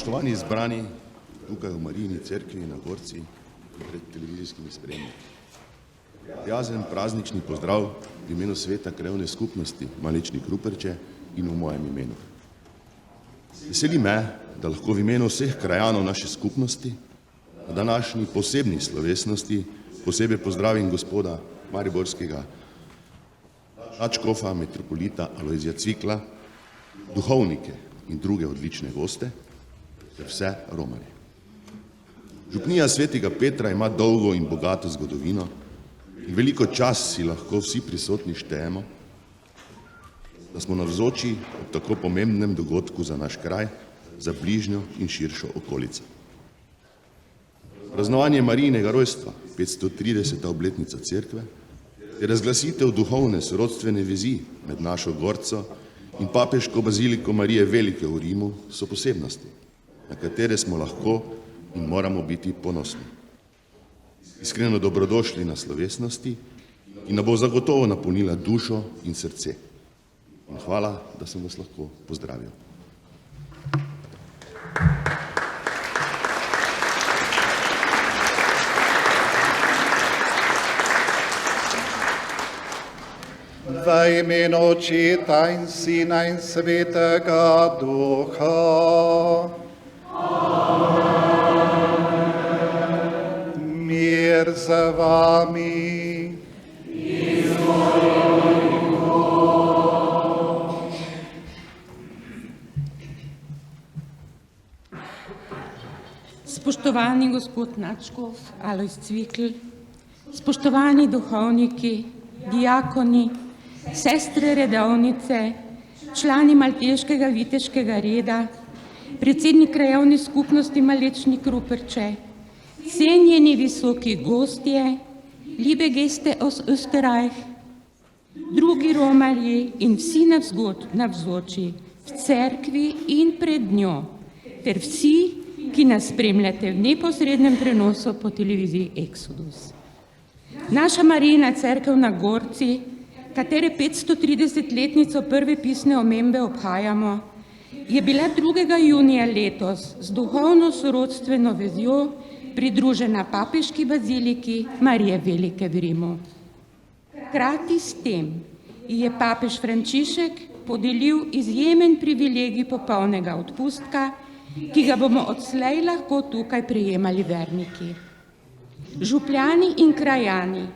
Spoštovani izbrani tukaj v Marijini cerkvi na Gorci pred televizijskimi spremljami. Prijazen praznični pozdrav v imenu Sveta krajevne skupnosti Malečnik Ruperče in v mojem imenu. Veseli me, da lahko v imenu vseh krajanov naše skupnosti na današnji posebni slovesnosti posebej pozdravim gospoda mariborskega nadškofa metropolita Alojzija Cvikla, duhovnike in druge odlične goste ter vse romarje. Župnija svetega Petra ima dolgo in bogato zgodovino in veliko čas si lahko vsi prisotni štejemo, da smo navzoči ob tako pomembnem dogodku za naš kraj, za bližnjo in širšo okolico. Praznovanje Marijinega rojstva, 530. obletnica cerkve, je razglasitev duhovne sorodstvene vezi med našo Gorco in papeško baziliko Marije Velike v Rimu so posebnosti, na katere smo lahko in moramo biti ponosni. Iskreno dobrodošli na slovesnosti, ki nam bo zagotovo napolnila dušo in srce. In hvala, da sem vas lahko pozdravil. V imenu Očeta in Sina in Svetega Duha. Mir za vami. Spoštovani gospod nadškof Alojz Cvikl, spoštovani duhovniki, diakoni, sestre redovnice, člani Malteškega viteškega reda, predsednik krajevne skupnosti Malečnik Ruperče, cenjeni visoki gostje, liebe Gäste aus Österreich, drugi romarji in vsi navzoči v cerkvi in pred njo, ter vsi, ki nas spremljate v neposrednem prenosu po televiziji Exodus. Naša Marijina cerkev na Gorci, katere 530-letnico prve pisne omembe obhajamo, je bila 2. junija letos z duhovno sorodstveno vezjo pridružena papeški baziliki Marije Velike v Rimu. Hkrati s tem je papež Frančišek podelil izjemen privilegij popolnega odpustka, ki ga bomo odslej lahko tukaj prejemali verniki. Župljani in krajani,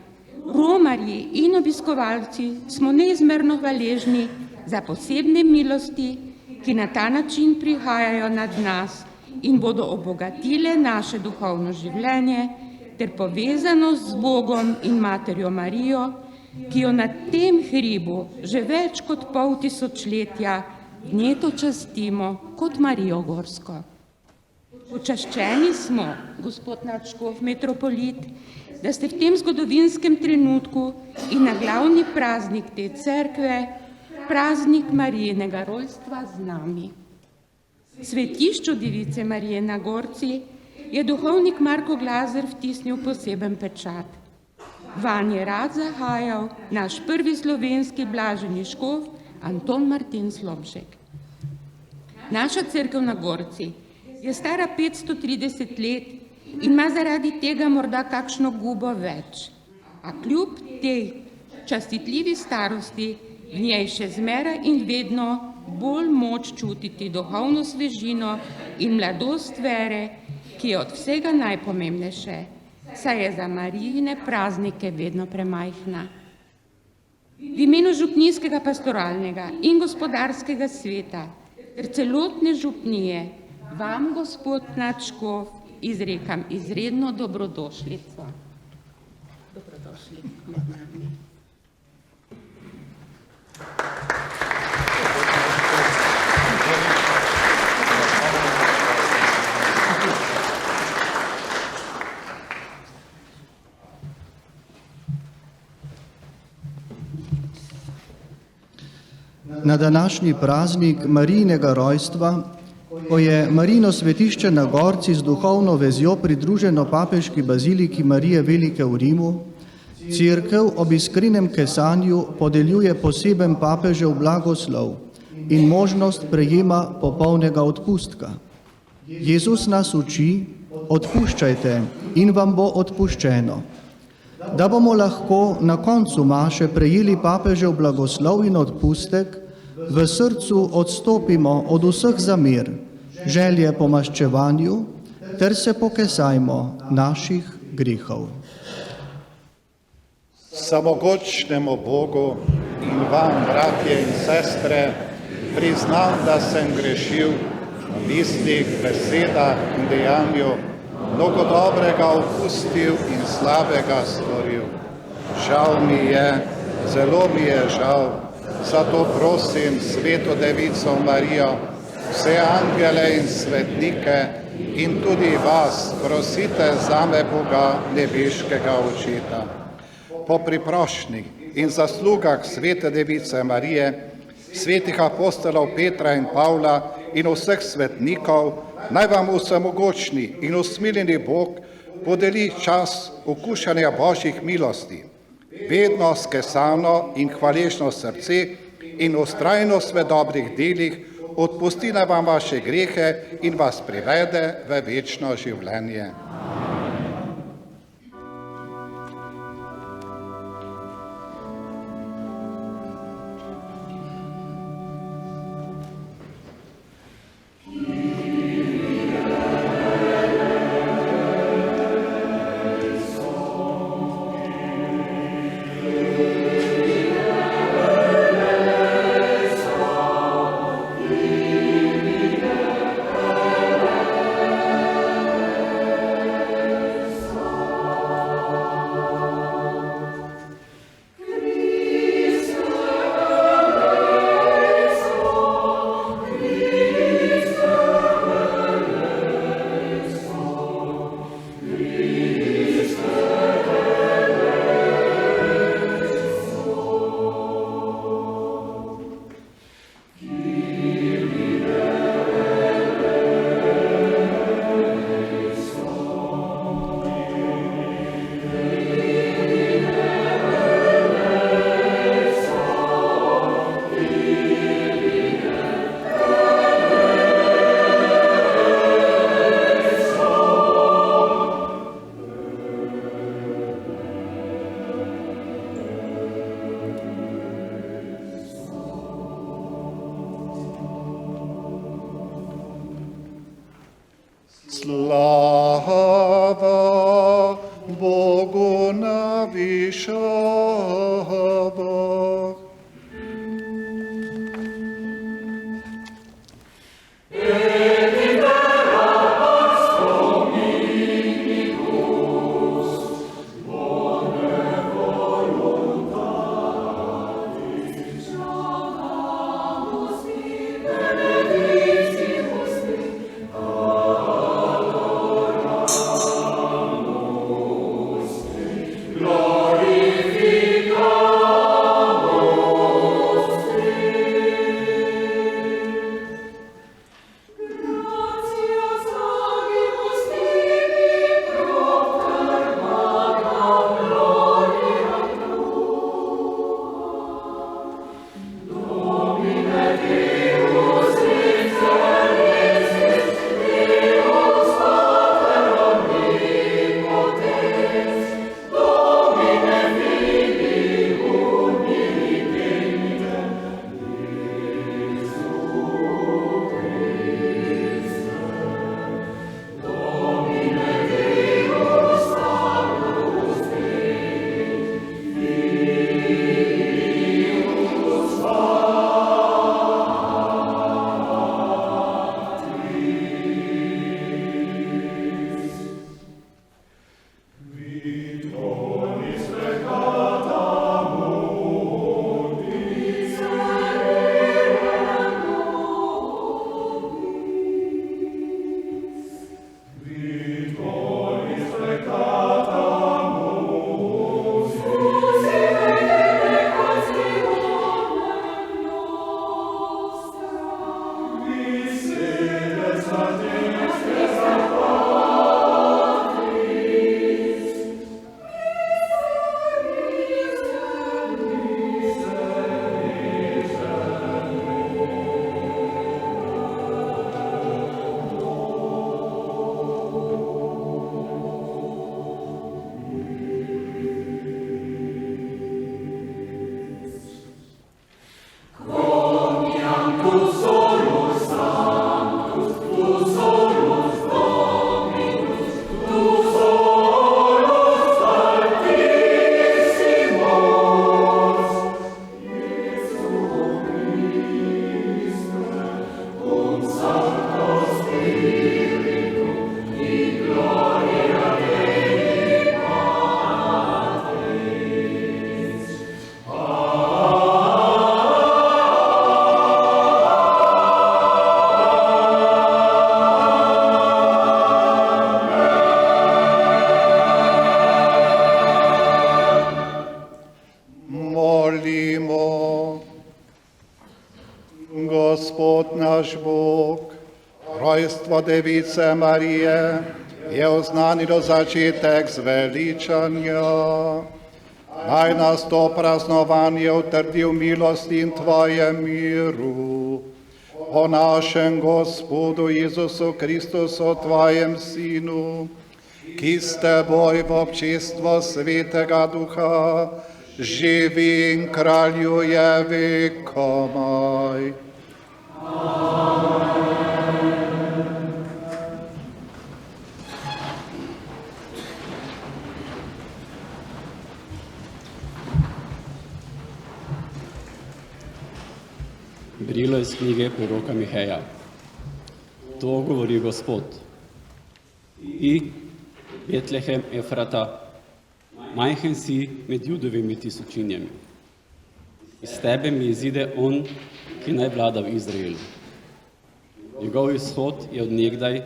romarji in obiskovalci smo neizmerno hvaležni za posebne milosti, ki na ta način prihajajo nad nas in bodo obogatile naše duhovno življenje ter povezanost z Bogom in Materjo Marijo, ki jo na tem hribu že več kot pol tisočletja vneto častimo kot Marijo Gorsko. Počaščeni smo, gospod nadškof metropolit, da ste v tem zgodovinskem trenutku in na glavni praznik te cerkve, praznik Marijinega rojstva z nami. Svetišču Device Marije na Gorci je duhovnik Marko Glazer vtisnil poseben pečat. Vanj je rad zahajal naš prvi slovenski blaženi škof Anton Martin Slomšek. Naša cerkev na Gorci je stara 530 let in ima zaradi tega morda kakšno gubo več, a kljub tej častitljivi starosti v njej še zmeraj in vedno bolj moč čutiti duhovno svežino in mladost vere, ki je od vsega najpomembnejše, saj je za Marijine praznike vedno premajhna. V imenu župnijskega pastoralnega in gospodarskega sveta ter celotne župnije vam, gospod nadškof, izrekam izredno dobrodošlico. Dobrodošli med nami. Na današnji praznik Marijinega rojstva, ko je Marijino svetišče na Gorci z duhovno vezjo pridruženo papeški baziliki Marije Velike v Rimu, cerkev ob iskrinem kesanju podeljuje poseben papežev blagoslov in možnost prejema popolnega odpustka. Jezus nas uči, odpuščajte in vam bo odpuščeno. Da bomo lahko na koncu maše prejeli papežev blagoslov in odpustek, v srcu odstopimo od vseh zamer, želje po maščevanju, ter se pokesajmo naših grehov. Samogočnemu Bogu in vam, bratje in sestre, priznam, da sem grešil v mislih, besedah in dejanju, mnogo dobrega opustil in slabega storil. Žal mi je, zelo mi je žal, zato prosim Sveto Devico Marijo, vse angele in svetnike in tudi vas prosite zame Boga nebeškega Očeta. Po priprošnjih in zaslugah Svete Device Marije, svetih apostolov Petra in Pavla in vseh svetnikov, naj vam vsemogočni in usmiljeni Bog podeli čas okušanja Božjih milosti, vedno skesano in hvaležno srce in vztrajnost v dobrih delih, odpusti naj vam vaše grehe in vas privede v večno življenje. Slava Bogu na višavah. rojstvo Device Marije je oznanilo začetek zveličanja. Naj nas to praznovanje utrdi v milosti in Tvojem miru. O našem Gospodu Jezusu Kristusu, Tvojem Sinu, ki s Teboj v občestvo Svetega Duha živi in kraljuje vekomaj. Brilo iz knjige proroka Miheja. To govori Gospod. I, Betlehem Efrata, majhen si med judovimi tisočinjami. Iz tebe mi izide on, ki naj vlada v Izraelu. Njegov izhod je od nekdaj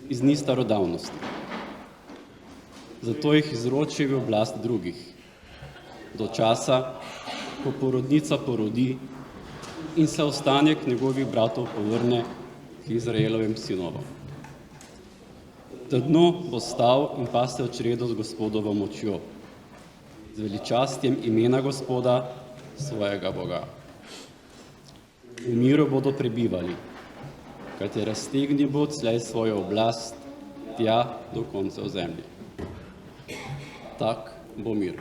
iz dni starodavnosti. Zato jih izroči v oblast drugih, do časa, ko porodnica porodi in se ostanek njegovih bratov povrne k Izraelovim sinovom. Trdno bo stal in paste v čredo z Gospodovo močjo, z veličastjem imena Gospoda, svojega Boga. V miru bodo prebivali, kajti raztegnil bo odslej svojo oblast tja do koncev zemlje. Tak bo mir.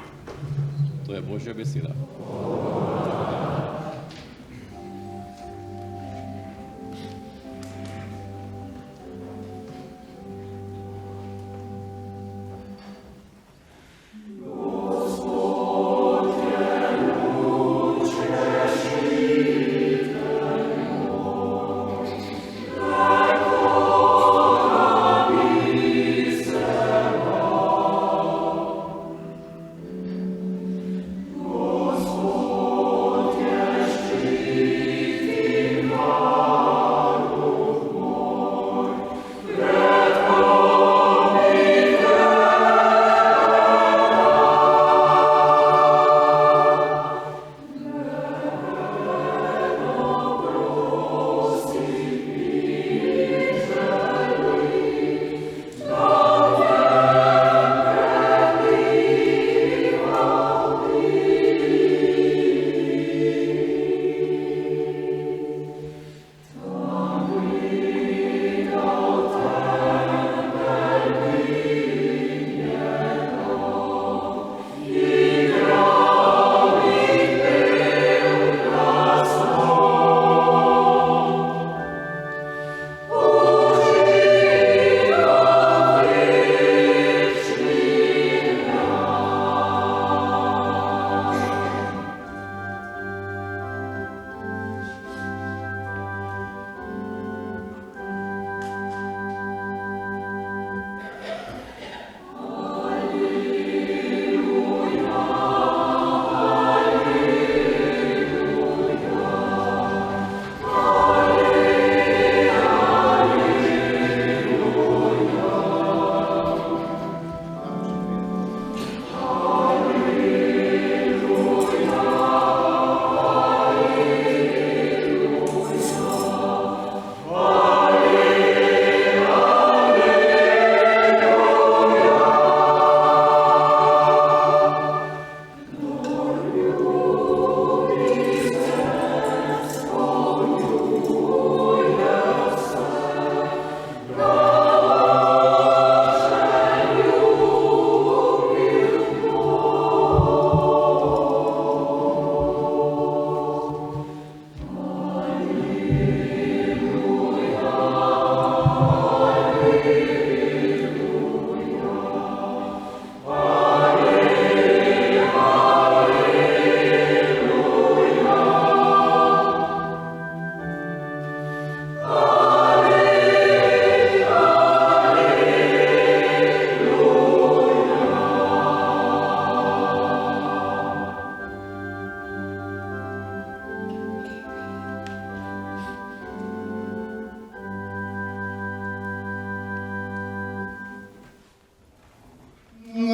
To je Božja beseda.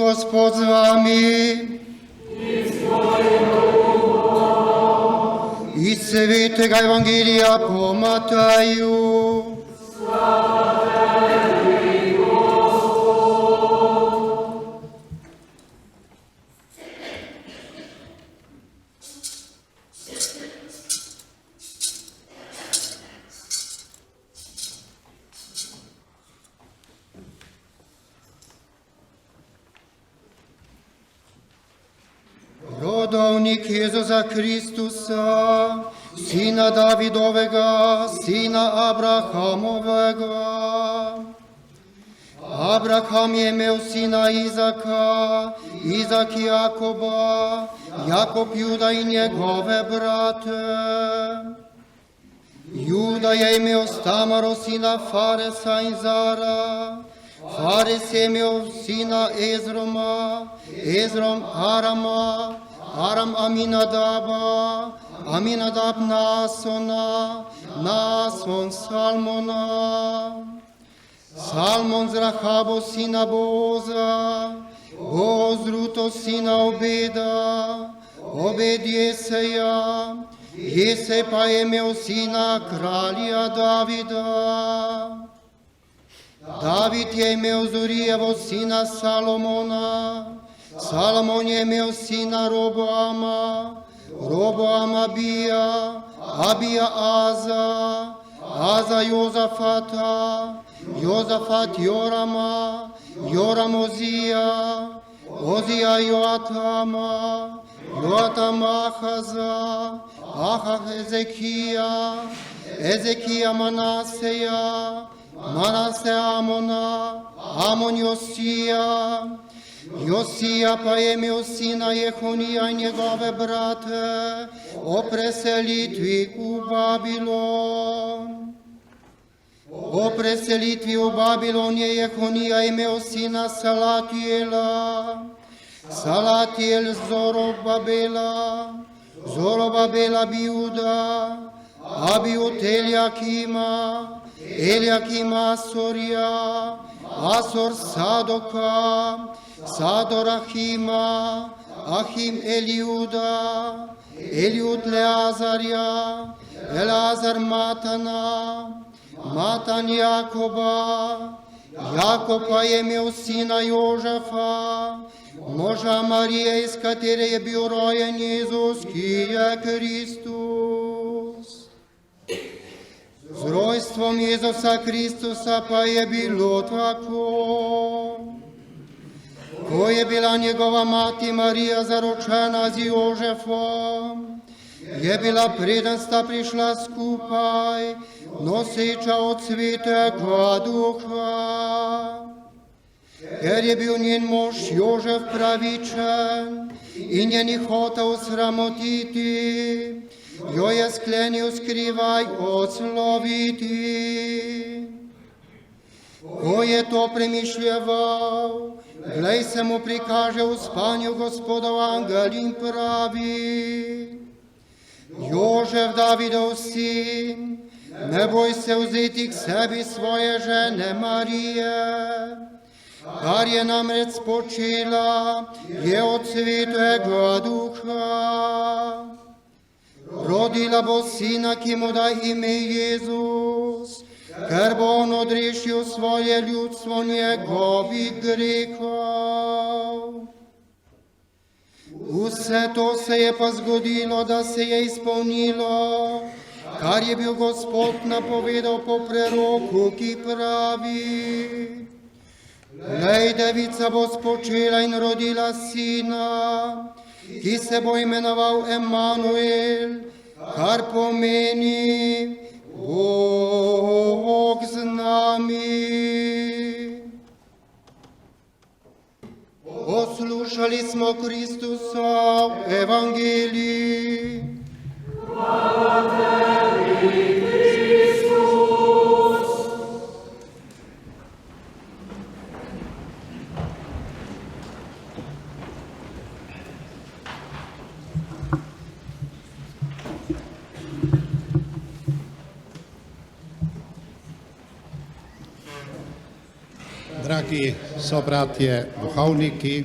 Gospod z vami. Iz Svetega Evangelija po Mateju. Slava rodovnik Jezusa Kristusa, sina Davidovega, sina Abrahamovega. Abraham je imel sina Izaka, Izak Jakoba, Jakob Juda in njegove brate. Juda je imel Tamaro sina Faresa in Zara, Fares je imel sina Ezroma, Ezrom Arama, Aram Aminadaba, Aminadab Nasona, Nason Salmona. Salmon z Rahabo sina Boza, Boz Ruto sina Obeda, Obed Jeseja, Jesej pa je imel sina kralja Davida. David je imel Zurijevo sina Salomona, Salomon je imel sina Roboama, Roboam Abija, Abija Aza, Aza Jozafata, Jozafat Jorama, Joram Ozija, Ozija Joatama, Joatam Ahaza, Ahah Ezekija, Ezekija Manaseja, Manase Amona, Amon Josija, Josija pa je imel sina Jehonija i njegove brate o preselitvi u Babilon. O preselitvi u Babilon je Jehonija imeo sina Salatijela, Salatijel Zorobabela, Zorobabela Biuda, Abiud Eliakima, Eliakima Asorija, Asor Sadoka, Sador Ahima, Ahim Eliuda, Eliud Leazarja, Elazar Matana, Matan Jakoba, Jakob pa je imel sina Jožefa, moža Marije, iz katere je bil rojen Jezus, ki je Kristus. Z rojstvom Jezusa Kristusa pa je bilo tako. Ko je bila njegova mati Marija zaročena z Jožefom, je bila, preden sta prišla skupaj, noseča od Svetega Duha. Ker je bil njen mož Jožef pravičen in je ni hotel sramotiti, jo je sklenil skrivaj odsloviti. Ko je to premišljeval, glej, se mu prikaže v spanju Gospodov angel in pravi: Jožef, Davidov sin, ne boj se vzeti k sebi svoje žene Marije, kar je namreč spočila, je od Svetega Duha. Rodila bo sina, ki mu da ime Jezus, ker bo on odrešil svoje ljudstvo njegovih grehov. Vse to se je pa zgodilo, da se je izpolnilo, kar je bil Gospod napovedal po preroku, ki pravi: Glej, devica bo spočela in rodila sina, ki se bo imenoval Emanuel, kar pomeni Bog z nami. Poslušali smo Kristusov evangelij. Hvala tebi, Kristus. Dragi sobratje, duhovniki,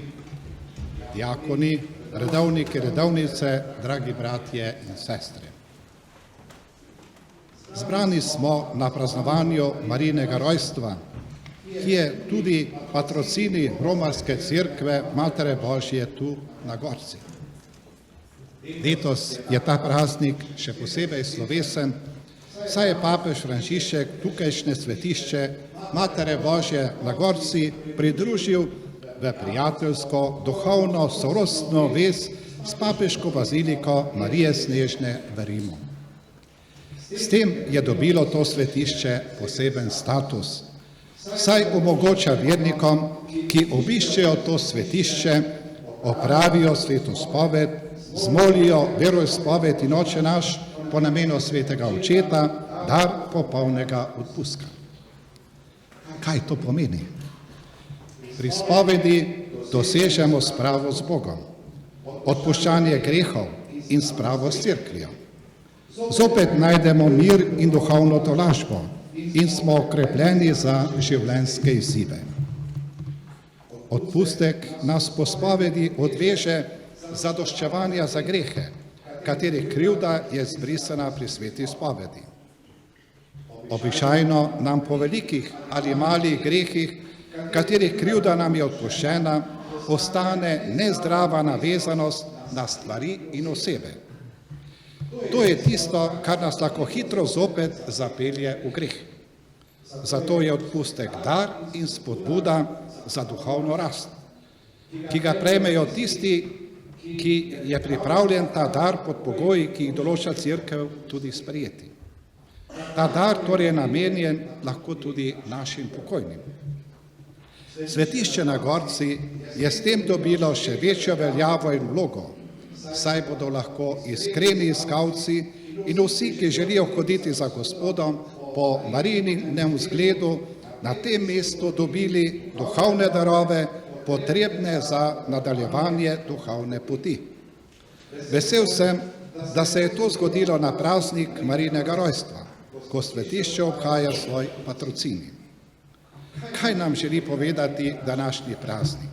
diakoni, redovniki, redovnice, dragi bratje in sestre. Zbrani smo na praznovanju Marijinega rojstva, ki je tudi patrocini romarske cerkve Matere Božje tu na Gorci. Letos je ta praznik še posebej slovesen, saj je papež Frančišek tukajšnje svetišče Matere Božje na Gorci pridružil v prijateljsko, duhovno, sorostno vez s papeško baziliko Marije Snežne v Rimu. S tem je dobilo to svetišče poseben status, saj omogoča vernikom, ki obiščejo to svetišče, opravijo sveto spoved, zmolijo veroizpoved in Oče naš po namenu svetega očeta, dar popolnega odpustka. Kaj to pomeni? Pri spovedi dosežemo spravo z Bogom, odpuščanje grehov in spravo s cerkvijo. Zopet najdemo mir in duhovno tolažbo in smo okrepljeni za življenjske izzive. Odpustek nas po spovedi odveže zadoščevanja za grehe, katerih krivda je zbrisana pri sveti spovedi. Običajno nam po velikih ali malih grehih, katerih krivda nam je odpuščena, ostane nezdrava navezanost na stvari in osebe. To je tisto, kar nas lahko hitro zopet zapelje v greh. Zato je odpustek dar in spodbuda za duhovno rast, ki ga prejmejo tisti, ki je pripravljen ta dar pod pogoji, ki jih določa cerkev, tudi sprejeti. Ta dar torej je namenjen lahko tudi našim pokojnim. Svetišče na Gorci je s tem dobilo še večjo veljavo in vlogo, saj bodo lahko iskreni iskalci in vsi, ki želijo hoditi za Gospodom po Marijinem vzgledu, na tem mestu dobili duhovne darove, potrebne za nadaljevanje duhovne poti. Vesel sem, da se je to zgodilo na praznik Marijinega rojstva, ko svetišče obhaja svoj patrocini. Kaj nam želi povedati današnji praznik?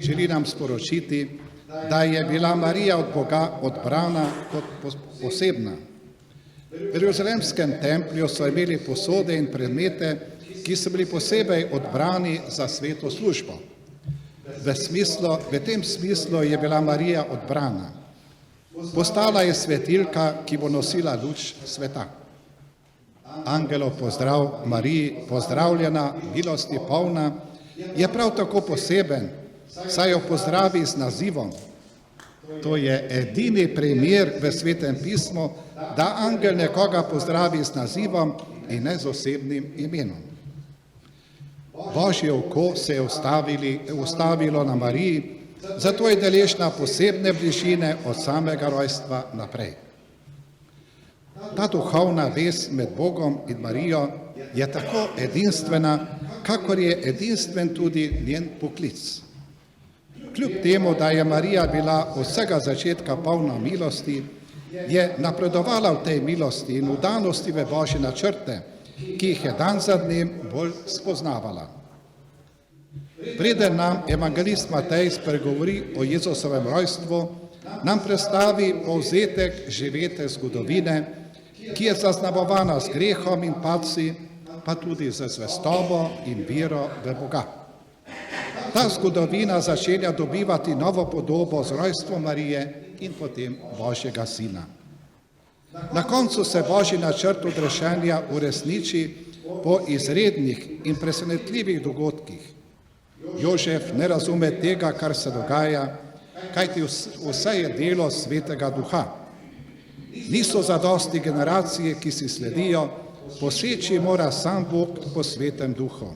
Želi nam sporočiti, da je bila Marija od Boga odbrana kot posebna. V Jeruzalemskem templju so imeli posode in predmete, ki so bili posebej odbrani za sveto službo. V tem smislu je bila Marija odbrana. Postala je svetilka, ki bo nosila luč sveta. Angelov pozdrav Mariji, pozdravljena, milosti polna, je prav tako poseben, saj jo pozdravi z nazivom. To je edini primer v Svetem pismu, da angel nekoga pozdravi z nazivom in ne z osebnim imenom. Božje oko se je ustavilo na Mariji, zato je deležna posebne bližine od samega rojstva naprej. Ta duhovna vez med Bogom in Marijo je tako edinstvena, kakor je edinstven tudi njen poklic. Kljub temu, da je Marija bila od vsega začetka polna milosti, je napredovala v tej milosti in vdanosti v Božje načrte, ki jih je dan za dnem bolj spoznavala. Preden nam evangelist Matej spregovori o Jezusovem rojstvu, nam predstavi povzetek živete zgodovine, ki je zaznamovana z grehom in padci, pa tudi z zvestobo in vero v Boga. Ta zgodovina začenja dobivati novo podobo z rojstvom Marije in potem Božjega Sina. Na koncu se Božji načrt odrešenja uresniči po izrednih in presenetljivih dogodkih. Jožef ne razume tega, kar se dogaja, kajti vse je delo Svetega Duha. Niso zadosti generacije, ki si sledijo, poseči mora sam Bog po Svetem Duhu.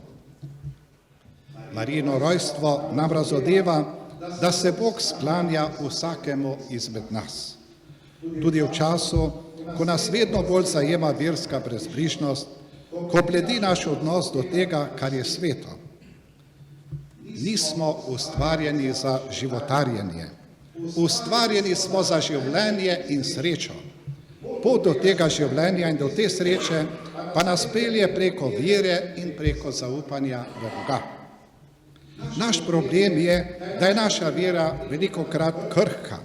Marijino rojstvo nam razodeva, da se Bog sklanja vsakemu izmed nas. Tudi v času, ko nas vedno bolj zajema verska brezbrižnost, ko bledi naš odnos do tega, kar je sveto. Nismo ustvarjeni za životarjenje. Ustvarjeni smo za življenje in srečo. Pot do tega življenja in do te sreče pa nas pelje preko vere in preko zaupanja v Boga. Naš problem je, da je naša vera velikokrat krhka,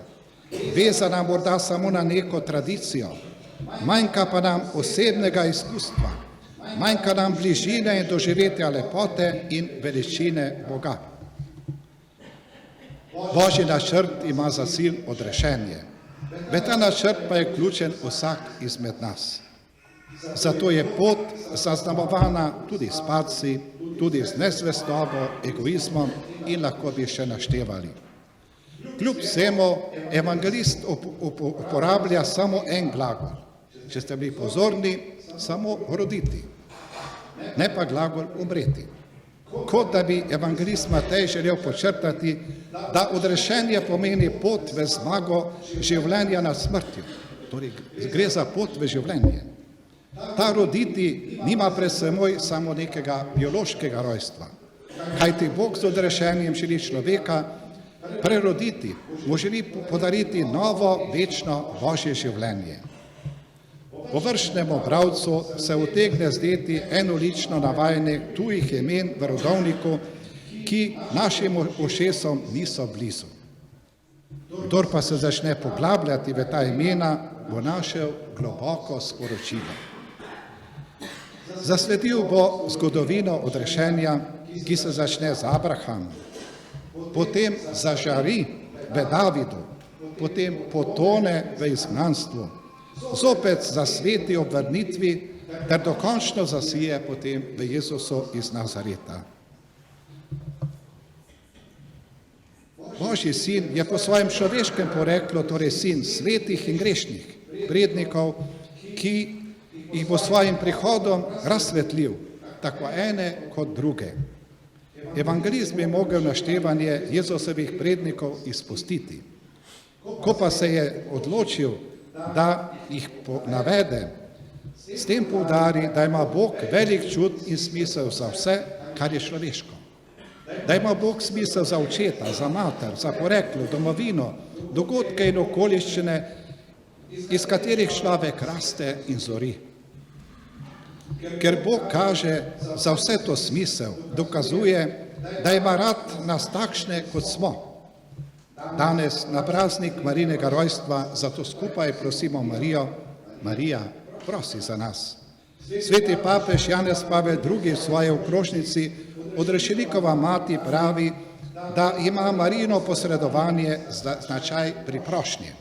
vezana morda samo na neko tradicijo, manjka pa nam osebnega izkustva, manjka nam bližine in doživetja lepote in veličine Boga. Božji načrt ima za cilj odrešenje. V ta načrt pa je vključen vsak izmed nas. Zato je pot zaznamovana tudi s padci, tudi z nezvestobo, egoizmom in lahko bi še naštevali. Kljub vsemu evangelist uporablja samo en glagol. Če ste bili pozorni, samo roditi, ne pa glagol umreti. Kot da bi evangelist Matej želel podčrtati, da odrešenje pomeni pot v zmago življenja nad smrtjo. Torej, gre za pot v življenje. Ta roditi nima pred seboj samo nekega biološkega rojstva. Kajti Bog z odrešenjem želi človeka preroditi, mu želi podariti novo, večno Božje življenje. Površnemu bralcu se utegne zdeti enolično navajanje tujih imen v rodovniku, ki našim ušesom niso blizu. Kdor pa se začne poglabljati v ta imena, bo našel globoko sporočilo. Zasledil bo zgodovino odrešenja, ki se začne z Abrahamom, potem zažari v Davidu, potem potone v izgnanstvu, zopet zasveti ob vrnitvi, ter dokončno zasije potem v Jezusu iz Nazareta. Božji sin je po svojem človeškem poreklu, torej sin svetih in grešnih prednikov, ki jih bo svojim prihodom razsvetljiv, tako ene kot druge. Evangelist bi mogel naštevanje Jezusovih prednikov izpustiti. Ko pa se je odločil, da jih navede, s tem poudari, da ima Bog velik čut in smisel za vse, kar je človeško. Da ima Bog smisel za očeta, za mater, za poreklo, domovino, dogodke in okoliščine, iz katerih človek raste in zori. Ker Bog kaže za vse to smisel, dokazuje, da ima rad nas takšne, kot smo. Danes na praznik Marijinega rojstva, zato skupaj prosimo Marijo, Marija, prosi za nas. Sveti papež Janez Pavel II v svoji okrožnici Odrešenikova mati pravi, da ima Marijino posredovanje značaj priprošnje.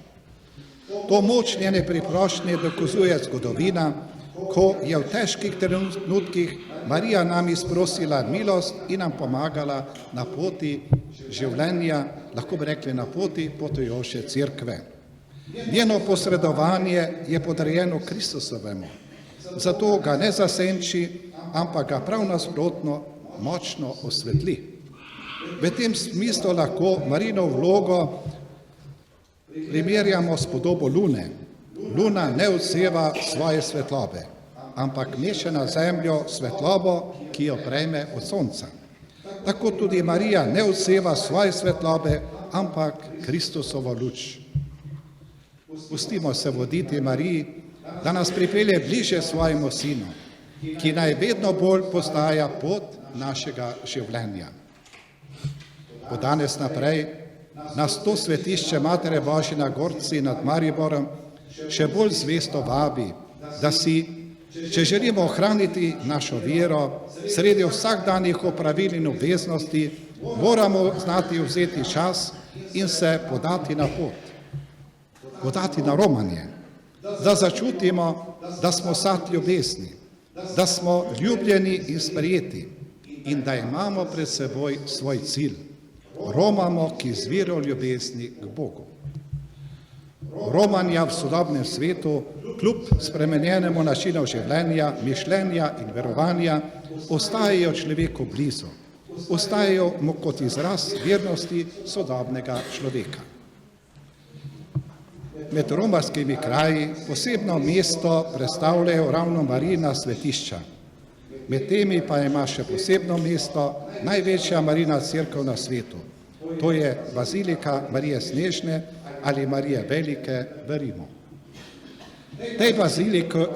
To moč njene priprošnje dokazuje zgodovina, ko je v težkih trenutkih Marija nam izprosila milost in nam pomagala na poti življenja, lahko bi rekli na poti potujoče cerkve. Njeno posredovanje je podarjeno Kristusovemu, zato ga ne zasenči, ampak ga prav nasprotno močno osvetli. V tem smislu lahko Marijino vlogo primerjamo s podobo lune. Luna ne odseva svoje svetlobe, ampak meče na zemljo svetlobo, ki jo prejme od sonca. Tako tudi Marija ne odseva svoje svetlobe, ampak Kristusovo luč. Pustimo se voditi Mariji, da nas pripelje bliže svojemu sinu, ki naj vedno bolj postaja pot našega življenja. Od danes naprej nas to svetišče Matere Božje na Gorci nad Mariborom še bolj zvesto vabi, da si, če želimo ohraniti našo vero, sredi vsakdanjih opravil in obveznosti, moramo znati vzeti čas in se podati na pot, podati na romanje, da začutimo, da smo sad ljubezni, da smo ljubljeni in sprejeti in da imamo pred seboj svoj cilj. Romamo k izviru ljubezni k Bogu. Romanja v sodobnem svetu, kljub spremenjenemu načinu življenja, mišljenja in verovanja, ostajajo človeku blizu, ostajajo mu kot izraz vernosti sodobnega človeka. Med romarskimi kraji posebno mesto predstavljajo ravno Marijina svetišča. Med temi pa ima še posebno mesto največja Marijina cerkev na svetu. To je Bazilika Marije Snežne ali Marije Velike v Rimu. Tej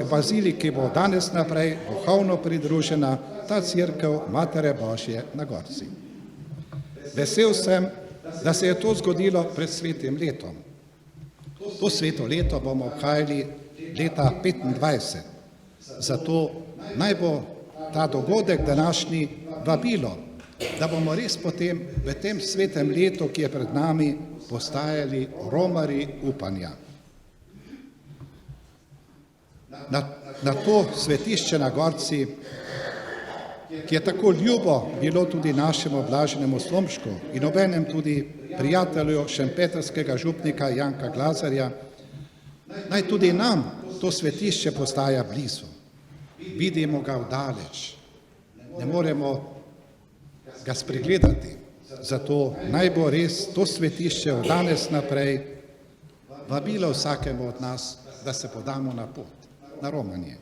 baziliki bo danes naprej duhovno pridružena ta cerkev Matere Božje na Gorci. Vesel sem, da se je to zgodilo pred svetim letom. To sveto leto bomo obhajali leta 25. Zato naj bo ta dogodek današnji vabilo, da bomo res potem v tem svetem letu, ki je pred nami, postajali romarji upanja. Na to svetišče na Gorci, ki je tako ljubo bilo tudi našemu blaženemu Slomšku in obenem tudi prijatelju šempetrskega župnika Janka Glazarja, naj tudi nam to svetišče postaja blizu. Vidimo ga vdaleč, ne moremo ga spregledati, zato naj bo res to svetišče od danes naprej vabilo vsakemu od nas, da se podamo na pot, na romanje.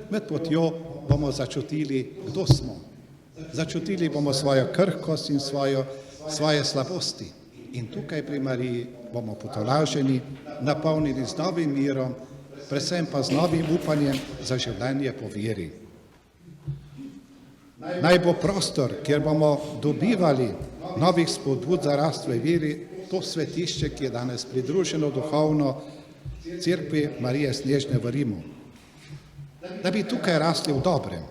Med potjo bomo začutili, kdo smo. Začutili bomo svojo krhkost in svoje slabosti. In tukaj pri Mariji bomo potolaženi, napolnjeni z novim mirom, predvsem pa z novim upanjem za življenje po veri. Naj bo prostor, kjer bomo dobivali novih spodbud za rast v veri, to svetišče, ki je danes pridruženo duhovno Cerkvi Marije Snežne v Rimu. Da bi tukaj rasli v dobrem,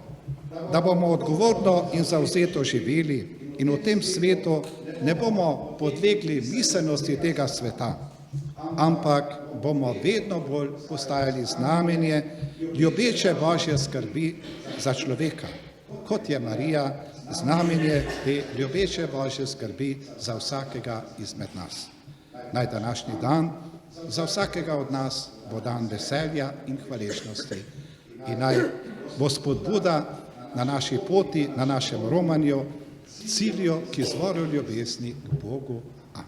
da bomo odgovorno in zavzeto živeli in v tem svetu ne bomo podlegli miselnosti tega sveta, ampak bomo vedno bolj postajali znamenje ljubeče Božje skrbi za človeka, kot je Marija znamenje te ljubeče Božje skrbi za vsakega izmed nas. Naj današnji dan za vsakega od nas bo dan veselja in hvaležnosti in naj bo spodbuda na naši poti, na našem romanju, cilju k izvoru ljubezni k Bogu. Amen.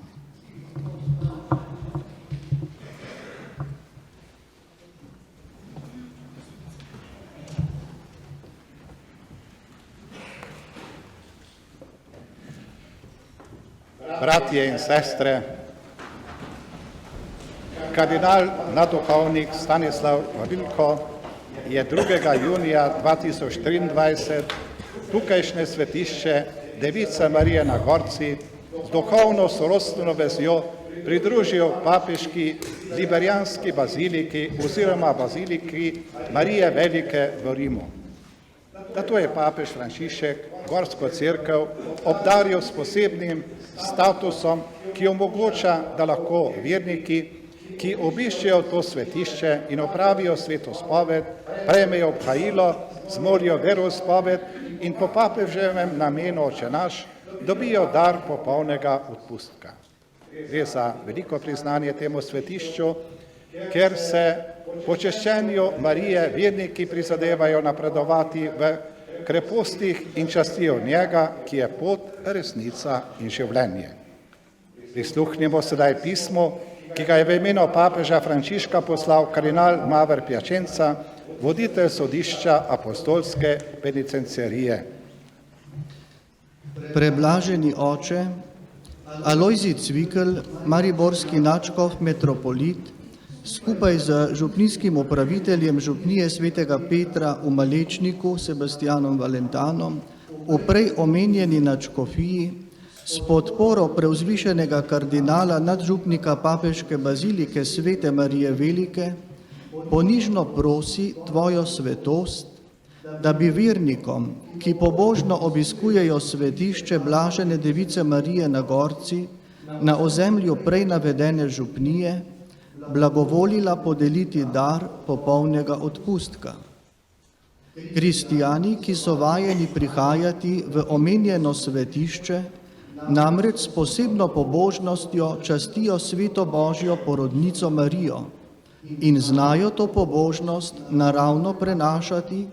Bratje in sestre, kardinal nadduhovnik Stanislav Vavilko je 2. junija 2023 tukajšnje svetišče Device Marije na Gorci z duhovno sorodstveno vezjo pridružil papeški liberijanski baziliki oziroma baziliki Marije Velike v Rimu. Zato je papež Frančišek Gorsko cerkev obdaril s posebnim statusom, ki omogoča, da lahko verniki, ki obiščejo to svetišče in opravijo sveto spoved, prejmejo obhajilo, zmolijo veroizpoved in po papeževem namenu Oče naš dobijo dar popolnega odpustka. Gre za veliko priznanje temu svetišču, ker se po češčenju Marije verniki prizadevajo napredovati v krepostih in častijo njega, ki je pot, resnica in življenje. Prisluhnimo sedaj pismu, ki ga je v imenu papeža Frančiška poslal kardinal Maver Piacenza, voditelj sodišča apostolske penitenciarije. Preblaženi oče, Alojzij Cvikl, mariborski nadškof metropolit, skupaj z župnijskim upraviteljem župnije svetega Petra v Malečniku, Sebastianom Valentanom, v prej omenjeni nadškofiji, s podporo preuzvišenega kardinala nadžupnika papeške bazilike Svete Marije Velike, ponižno prosi tvojo svetost, da bi vernikom, ki pobožno obiskujejo svetišče blažene Device Marije na Gorci, na ozemlju prej navedene župnije, blagovolila podeliti dar popolnega odpustka. Kristijani, ki so vajeni prihajati v omenjeno svetišče, namreč s posebno pobožnostjo častijo sveto Božjo porodnico Marijo in znajo to pobožnost naravno prenašati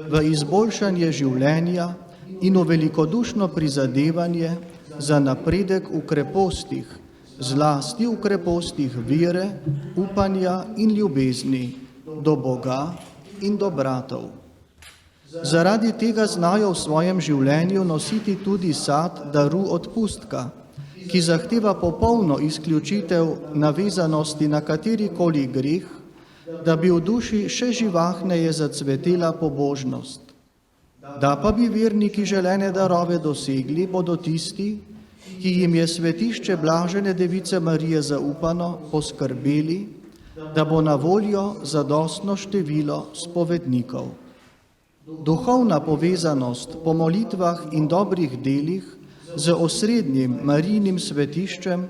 v izboljšanje življenja in v velikodušno prizadevanje za napredek v krepostih, zlasti v krepostih vere, upanja in ljubezni do Boga in do bratov. Zaradi tega znajo v svojem življenju nositi tudi sad daru odpustka, ki zahteva popolno izključitev navezanosti na katerikoli greh, da bi v duši še živahneje zacvetela pobožnost. Da pa bi verniki želene darove dosegli, bodo tisti, ki jim je svetišče blažene Device Marije zaupano, poskrbeli, da bo na voljo zadostno število spovednikov. Duhovna povezanost po molitvah in dobrih delih z osrednjim Marijinim svetiščem,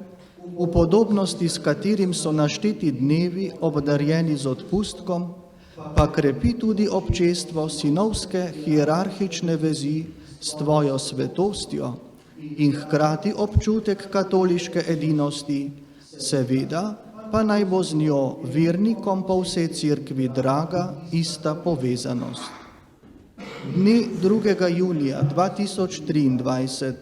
v podobnosti s katerim so našteti dnevi obdarjeni z odpustkom, pa krepi tudi občestvo sinovske hierarhične vezi s tvojo svetostjo in hkrati občutek katoliške edinosti, seveda pa naj bo z njo vernikom po vsej cerkvi draga ista povezanost. Dne 2. junija 2023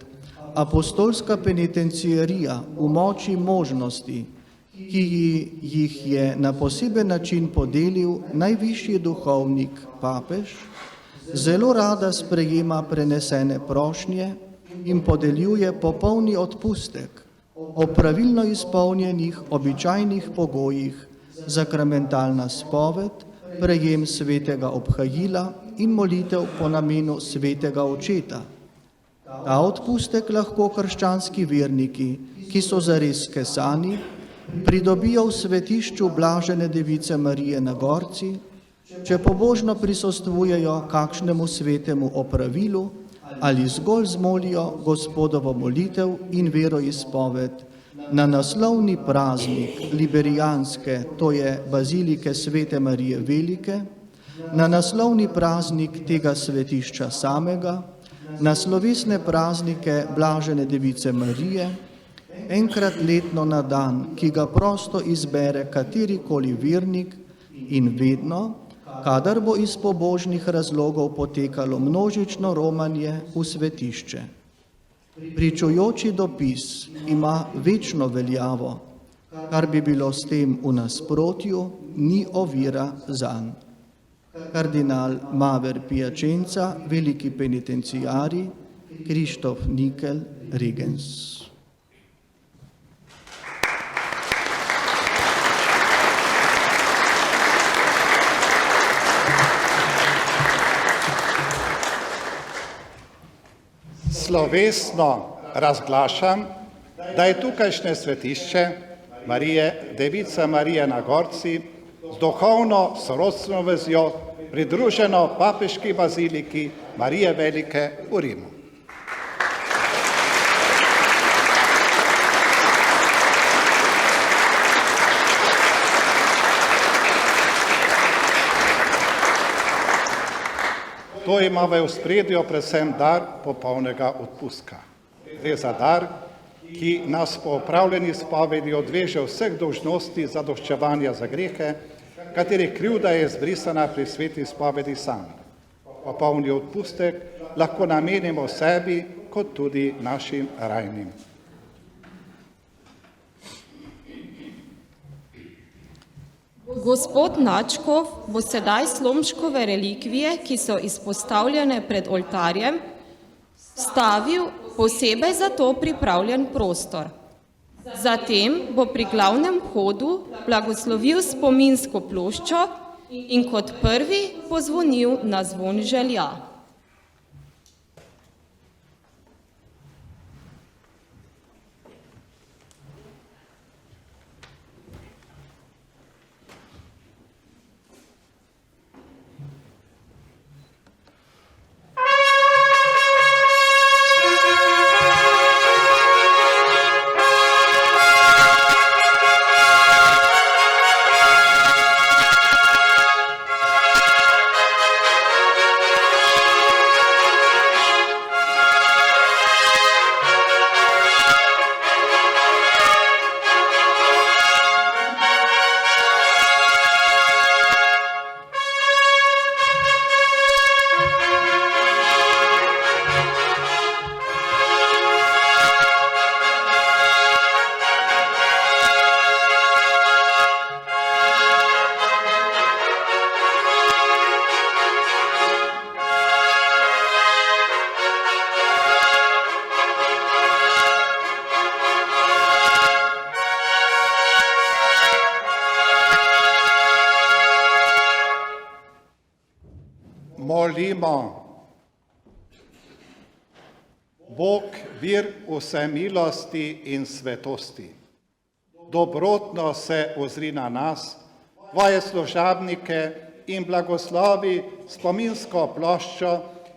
apostolska penitenciarija v moči možnosti, ki jih je na poseben način podelil najvišji duhovnik papež, zelo rada sprejema prenesene prošnje in podeljuje popolni odpustek o pravilno izpolnjenih običajnih pogojih, sakramentalna spoved, prejem svetega obhajila in molitev po namenu svetega očeta. Ta odpustek lahko krščanski verniki, ki so zares skesani, pridobijo v svetišču Blažene Device Marije na Gorci, če pobožno prisostvujejo kakšnemu svetemu opravilu ali zgolj zmolijo Gospodovo molitev in veroizpoved na naslovni praznik liberijanske, to je Bazilike Svete Marije Velike, na naslovni praznik tega svetišča samega, na slovesne praznike Blažene Device Marije, enkrat letno na dan, ki ga prosto izbere katerikoli vernik in vedno, kadar bo iz pobožnih razlogov potekalo množično romanje v svetišče. Pričujoči dopis ima večno veljavo, kar bi bilo s tem v nasprotju, ni ovira zanj. Kardinal Maver Piacenza, veliki penitenciari, Krištof Nikel, Regens. Slovesno razglašam, da je tukajšnje svetišče Marije, Device Marije na Gorci z duhovno sorodstveno vezjo pridruženo papeški baziliki Marije Velike v Rimu. To ima v ospredju predvsem dar popolnega odpustka. Gre za dar, ki nas po opravljeni spovedi odveže vseh dolžnosti zadoščevanja za grehe, katerih krivda je izbrisana pri sveti spovedi sami. Popolni odpustek lahko namenimo sebi kot tudi našim rajnim. Gospod Načkov bo sedaj slomškove relikvije, ki so izpostavljene pred oltarjem, stavil posebej za to pripravljen prostor. Zatem bo pri glavnem vhodu blagoslovil spominsko ploščo in kot prvi pozvonil na zvon želja. Molimo. Bog, vir vse milosti in svetosti, dobrotno se ozri na nas, tvoje služabnike in blagoslovi spominsko ploščo,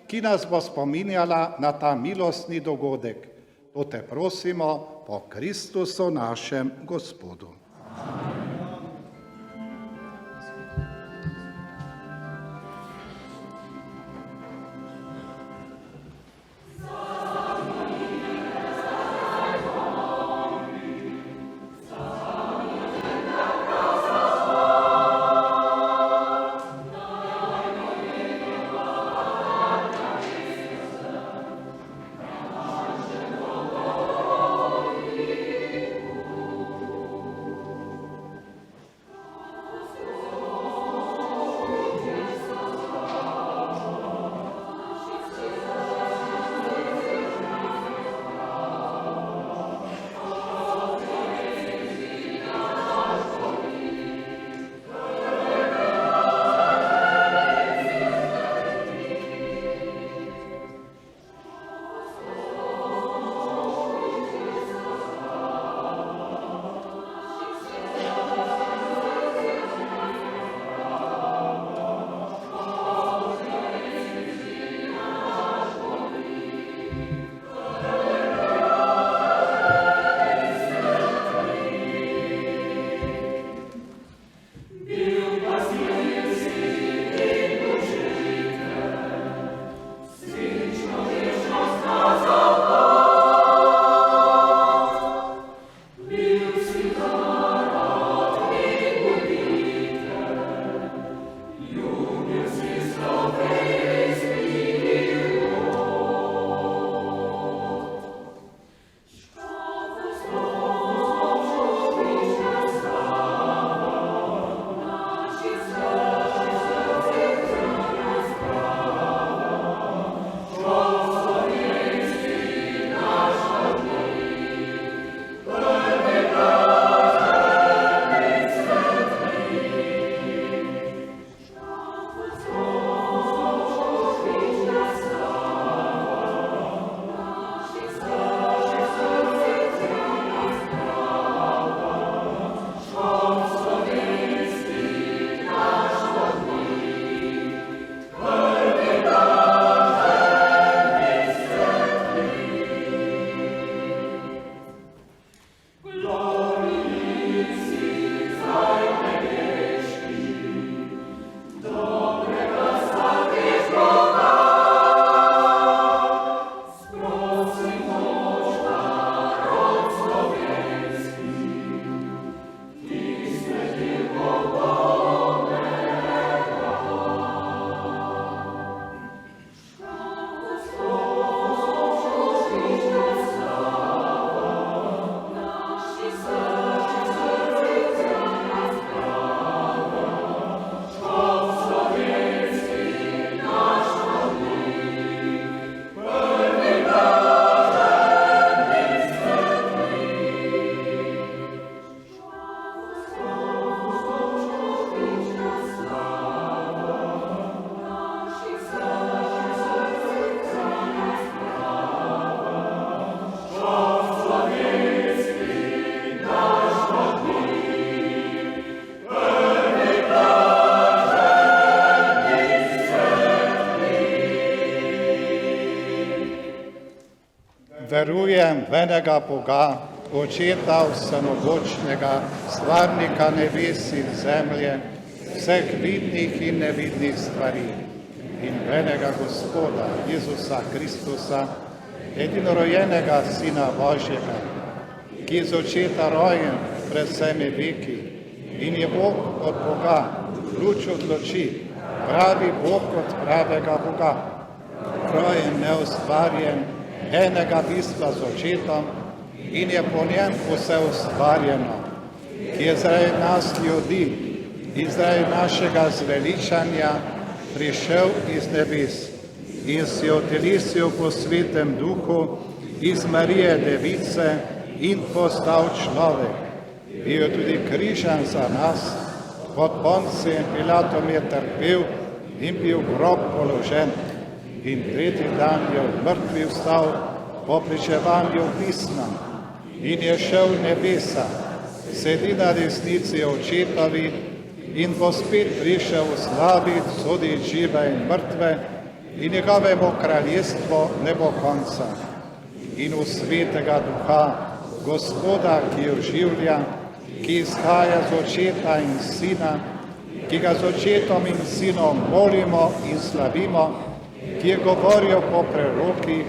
ki nas bo spominjala na ta milostni dogodek. To te prosimo po Kristusu našem Gospodu. Verujem v enega Boga, Očeta vsemogočnega, stvarnika nebes in zemlje, vseh vidnih in nevidnih stvari, in v enega Gospoda Jezusa Kristusa, edinorojenega Sina Božjega, ki je z očeta rojen pred vsemi veki in je Bog od Boga, luč od luči, pravi Bog od pravega Boga, rojen, neustvarjen, enega bistva z očetom in je po njem vse ustvarjeno, ki je zaradi nas ljudi in zaradi našega zveličanja prišel iz nebes in si otelisil po svetem duhu iz Marije Device in postal človek. Bil je tudi križan za nas, pod Poncijem Pilatom je trpel in bil v grob položen in tretji dan je od mrtvih vstal po pričevanju pisma in je šel v nebesa, sedi na desnici očetovi in bo spet prišel v slavi soditi žive in mrtve in njegovemu kraljestvu ne bo konca. In v svetega duha, Gospoda, ki jo življa, ki izhaja z očeta in sina, ki ga z očetom in sinom molimo in slavimo, ki je govoril po prerokih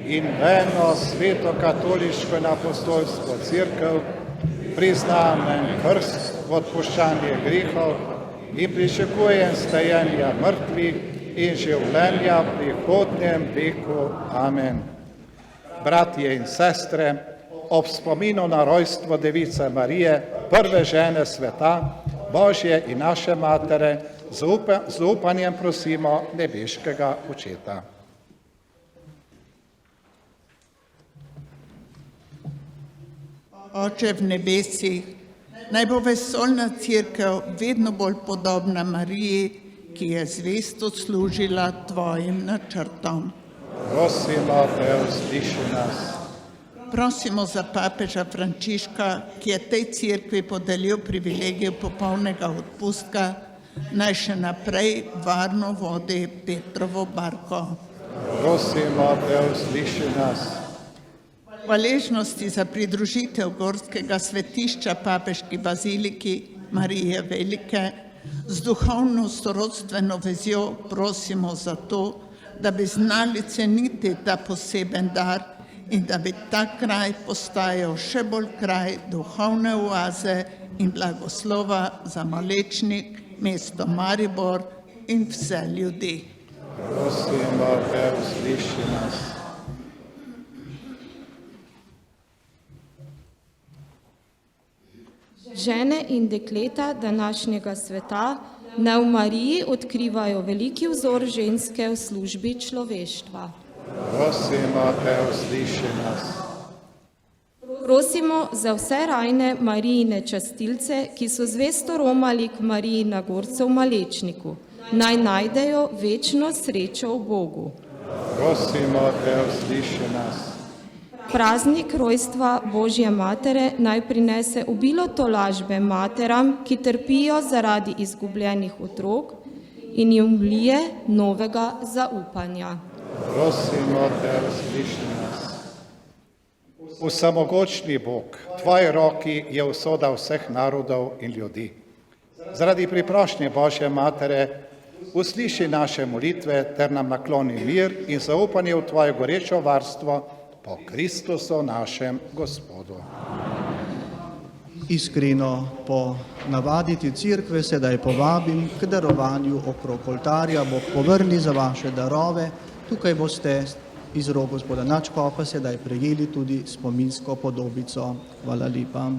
in v eno sveto katoliško in apostolsko cerkev, priznamen krst v odpuščanje grehov in pričakujem stajenja mrtvih in življenja v prihodnjem veku. Amen. Bratje in sestre, ob spominu na rojstvo Device Marije, prve žene sveta, Božje in naše matere, z upanjem prosimo nebeškega Očeta. Oče v nebesih, naj bo vesoljna cerkev vedno bolj podobna Mariji, ki je zvesto služila tvojim načrtom. Prosimo te, usliši nas. Prosimo za papeža Frančiška, ki je tej cerkvi podelil privilegij popolnega odpustka, naj še naprej varno vodi Petrovo barko. Prosimo te, usliši nas. Hvaležnosti za pridružitev gorskega svetišča papeški baziliki Marije Velike z duhovno sorodstveno vezjo prosimo za to, da bi znali ceniti ta poseben dar in da bi ta kraj postajal še bolj kraj duhovne oaze in blagoslova za Malečnik, mesto Maribor in vse ljudi. Prosimo te, usliši nas. Žene in dekleta današnjega sveta naj v Mariji odkrivajo veliki vzor ženske v službi človeštva. Prosimo te, usliši nas. Prosimo za vse rajne Marijine častilce, ki so zvesto romali k Mariji na gorcu v Malečniku. Naj najdejo večno srečo v Bogu. Prosimo te, usliši nas. Praznik rojstva Božje matere naj prinese obilo tolažbe materam, ki trpijo zaradi izgubljenih otrok in jim vlije novega zaupanja. Prosimo te, usliši nas. Vsemogočni Bog, v tvoji roki je usoda vseh narodov in ljudi. Zaradi priprošnje Božje matere usliši naše molitve ter nam nakloni mir in zaupanje v tvoje gorečo varstvo po Kristusu našem Gospodu. Iskreno po navaditi cerkve sedaj povabim k darovanju okrog oltarja. Bog povrni za vaše darove. Tukaj boste iz rok gospoda nadškofa sedaj prejeli tudi spominsko podobico. Hvala lepa.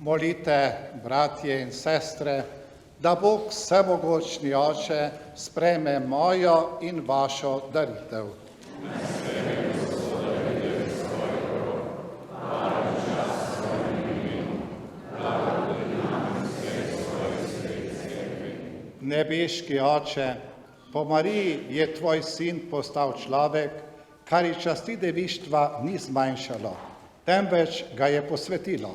Molite, bratje in sestre, da Bog vsemogočni Oče sprejme mojo in vašo daritev. Nebeški Oče, po Mariji je tvoj sin postal človek, kar ji časti devištva ni zmanjšalo, temveč ga je posvetilo.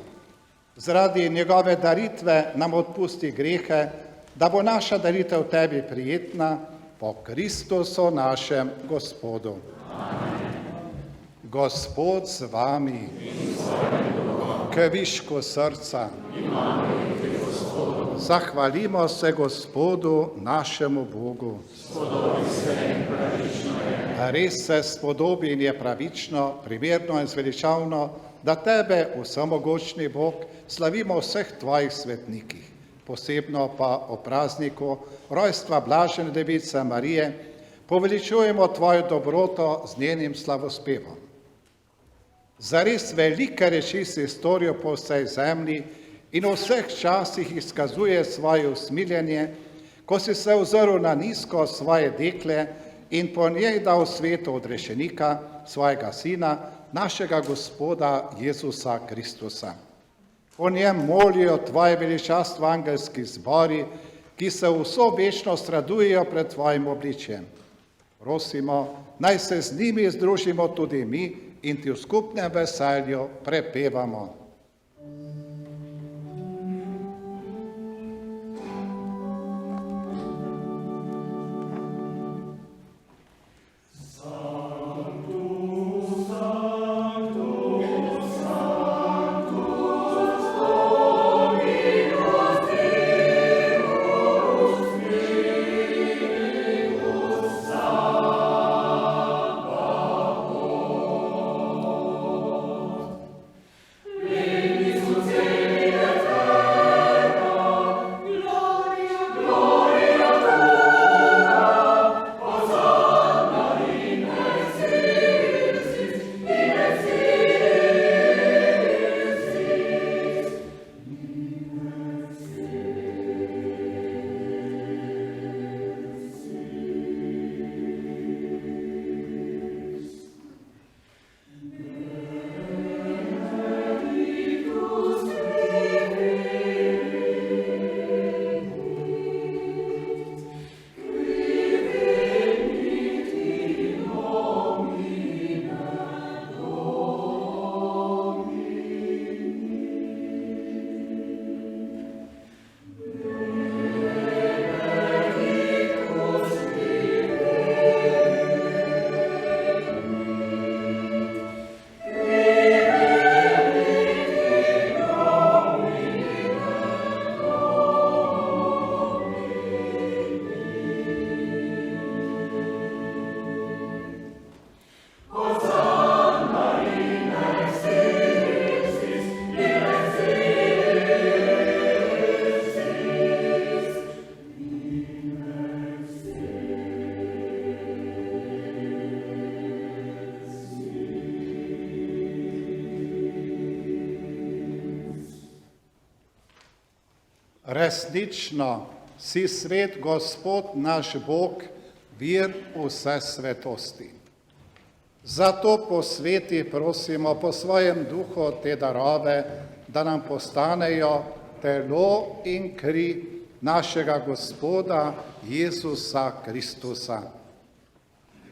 Zaradi njegove daritve nam odpusti grehe, da bo naša daritev tebi prijetna, po Kristusu našem Gospodu. Gospod z vami, k višku srca. Zahvalimo se Gospodu, našemu Bogu. Res se spodobi in je pravično, primerno in zveličavno, da tebe, vsemogočni Bog, slavimo vseh tvojih svetnikih, posebno pa o prazniku rojstva Blažene Device Marije, poveličujemo tvojo dobroto z njenim slavospevom. Zares velike reči si storijo po vsej zemlji in v vseh časih izkazuje svoje usmiljenje, ko si se ozrl na nizko svoje dekle in po njej dal svetu odrešenika, svojega sina, našega Gospoda Jezusa Kristusa. O njem molijo tvoje veličastvo angelski zbori, ki se vso večnost radujejo pred tvojim obličjem. Prosimo, naj se z njimi združimo tudi mi in ti v skupnem veselju prepevamo. Resnično si svet Gospod naš Bog, vir vse svetosti. Zato po sveti prosimo po svojem duhu te darove, da nam postanejo telo in kri našega Gospoda Jezusa Kristusa.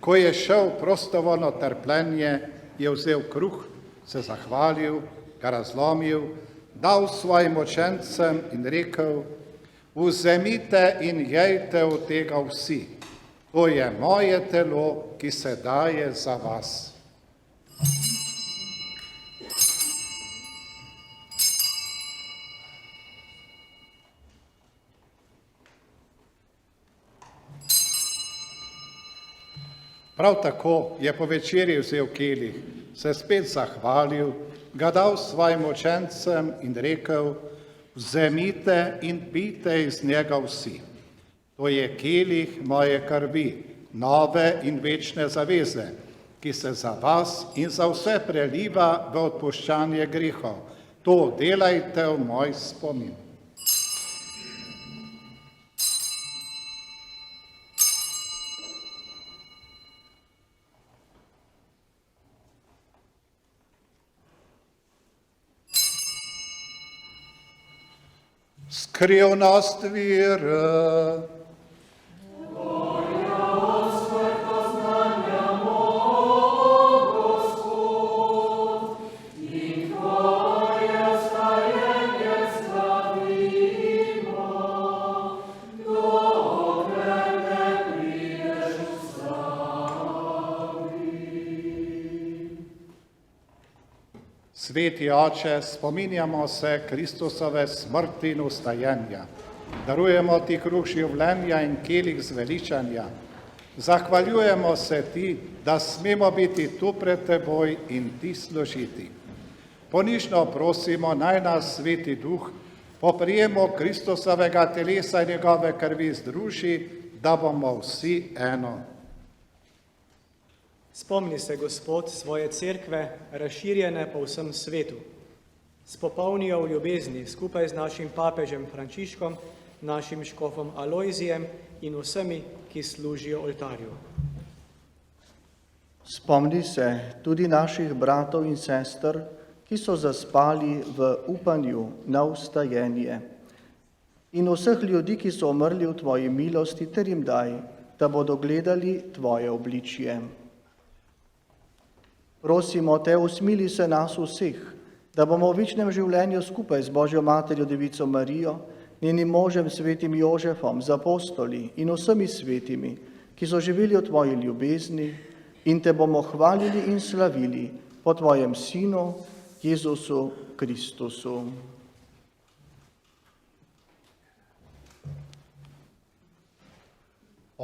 Ko je šel prostovoljno trpljenje, je vzel kruh, se zahvalil, ga razlomil, dal svojim učencem in rekel: vzemite in jejte od tega vsi, to je moje telo, ki se daje za vas. Prav tako je po večerji vzel kelih, se spet zahvalil, ga dal svojim učencem in rekel: vzemite in pijte iz njega vsi. To je kelih moje krvi, nove in večne zaveze, ki se za vas in za vse preliva v odpuščanje grehov. To delajte v moj spomin. Skrivnost vere. Sveti Oče, spominjamo se Kristusove smrti in ustajenja. Darujemo ti kruh življenja in kelih zveličanja. Zahvaljujemo se ti, da smemo biti tu pred teboj in ti služiti. Ponižno prosimo, naj nas Sveti Duh po prijemu Kristusovega telesa in njegove krvi združi, da bomo vsi eno. Spomni se, Gospod, svoje cerkve, razširjene po vsem svetu. Spopolni jo v ljubezni skupaj z našim papežem Frančiškom, našim škofom Alojzijem in vsemi, ki služijo oltarju. Spomni se tudi naših bratov in sester, ki so zaspali v upanju na vstajenje. In vseh ljudi, ki so umrli v tvoji milosti, ter jim daj, da bodo gledali tvoje obličje. Prosimo te, usmili se nas vseh, da bomo v večnem življenju skupaj z Božjo Materjo Devico Marijo, njenim možem svetim Jožefom, z apostoli in vsemi svetimi, ki so živeli v tvoji ljubezni, in te bomo hvalili in slavili po tvojem Sinu, Jezusu Kristusu.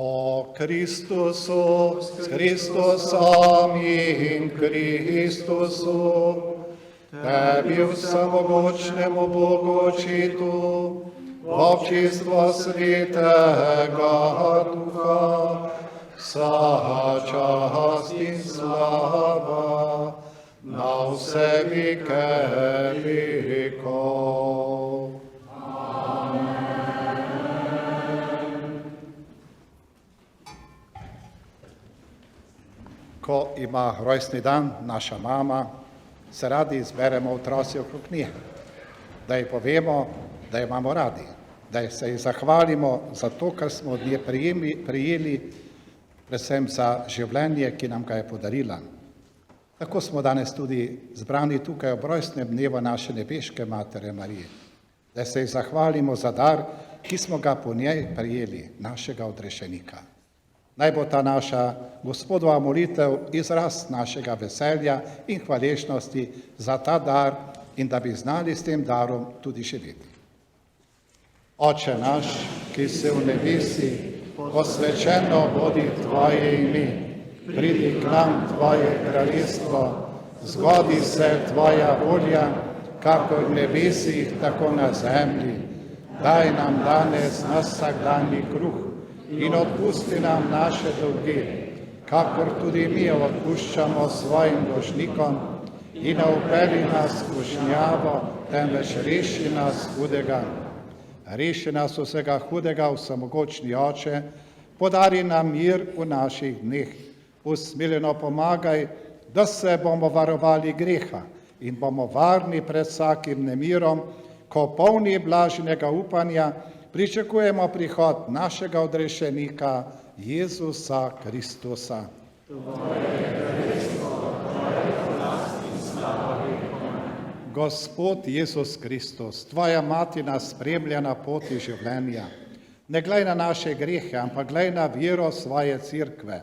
O Kristusu, s Kristusom in Kristusu, tebi vsemogočnemu Bogu Očitu, v občinstvo Svetega Duha, vsa čast in slava na vse veke vekov. Ko ima rojstni dan naša mama, se radi zberemo otroci okrog nje, da ji povemo, da jo imamo radi, da se ji zahvalimo za to, kar smo od nje prijeli, predvsem za življenje, ki nam ga je podarila. Tako smo danes tudi zbrani tukaj ob rojstnem dnevu naše nebeške Matere Marije, da se ji zahvalimo za dar, ki smo ga po njej prijeli, našega odrešenika. Naj bo ta naša Gospodova molitev izraz našega veselja in hvaležnosti za ta dar in da bi znali s tem darom tudi živeti. Oče naš, ki si v nebesi, posvečeno bodi tvoje ime, pridi k nam tvoje kraljestvo, zgodi se tvoja volja, kakor v nebesih, tako na zemlji. Daj nam danes naš vsakdanji kruh in odpusti nam naše dolge, kakor tudi mi odpuščamo svojim dolžnikom, in ne vpelji nas v skušnjavo, temveč reši nas hudega. Reši nas vsega hudega, vsemogočni Oče, podari nam mir v naših dneh. Usmiljeno pomagaj, da se bomo varovali greha in bomo varni pred vsakim nemirom, ko polni blaženega upanja pričakujemo prihod našega odrešenika, Jezusa Kristusa. Gospod Jezus Kristus, tvoja mati nas spremlja na poti življenja. Ne glej na naše grehe, ampak glej na vero svoje cerkve.